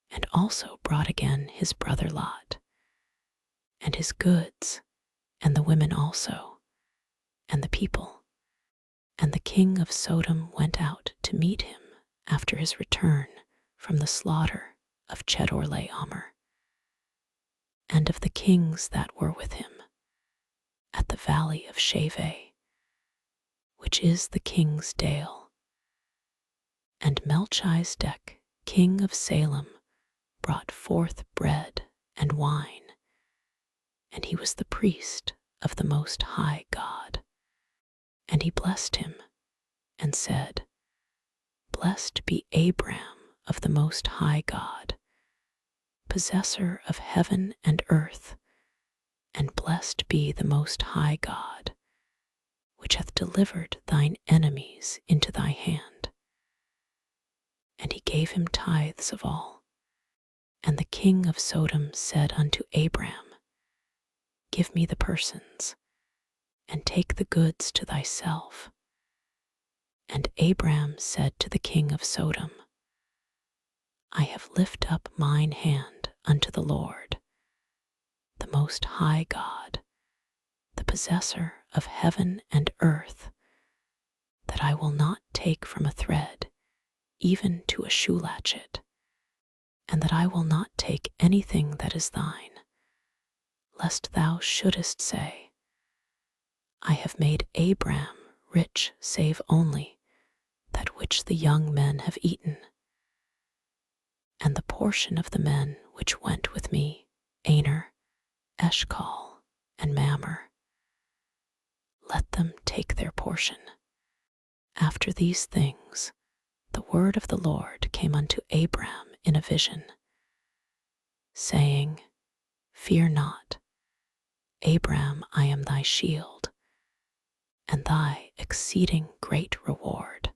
A: and also brought again his brother Lot, and his goods, and the women also, and the people. And the king of Sodom went out to meet him after his return from the slaughter of Chedorlaomer, and of the kings that were with him, at the valley of Shaveh, which is the king's dale. And Melchizedek, king of Salem, brought forth bread and wine, and he was the priest of the Most High God. And he blessed him, and said, Blessed be Abram of the Most High God, possessor of heaven and earth, and blessed be the Most High God, which hath delivered thine enemies into thy hand. And he gave him tithes of all. And the king of Sodom said unto Abram, Give me the persons, and take the goods to thyself. And Abram said to the king of Sodom, I have lifted up mine hand unto the Lord, the Most High God, the possessor of heaven and earth, that I will not take from a thread, even to a shoe latchet. and that I will not take anything that is thine, lest thou shouldest say, I have made Abram rich save only that which the young men have eaten, and the portion of the men which went with me, Aner, Eshcol, and Mamre. Let them take their portion. After these things, the word of the Lord came unto Abram in a vision, saying, Fear not, Abram, I am thy shield, and thy exceeding great reward.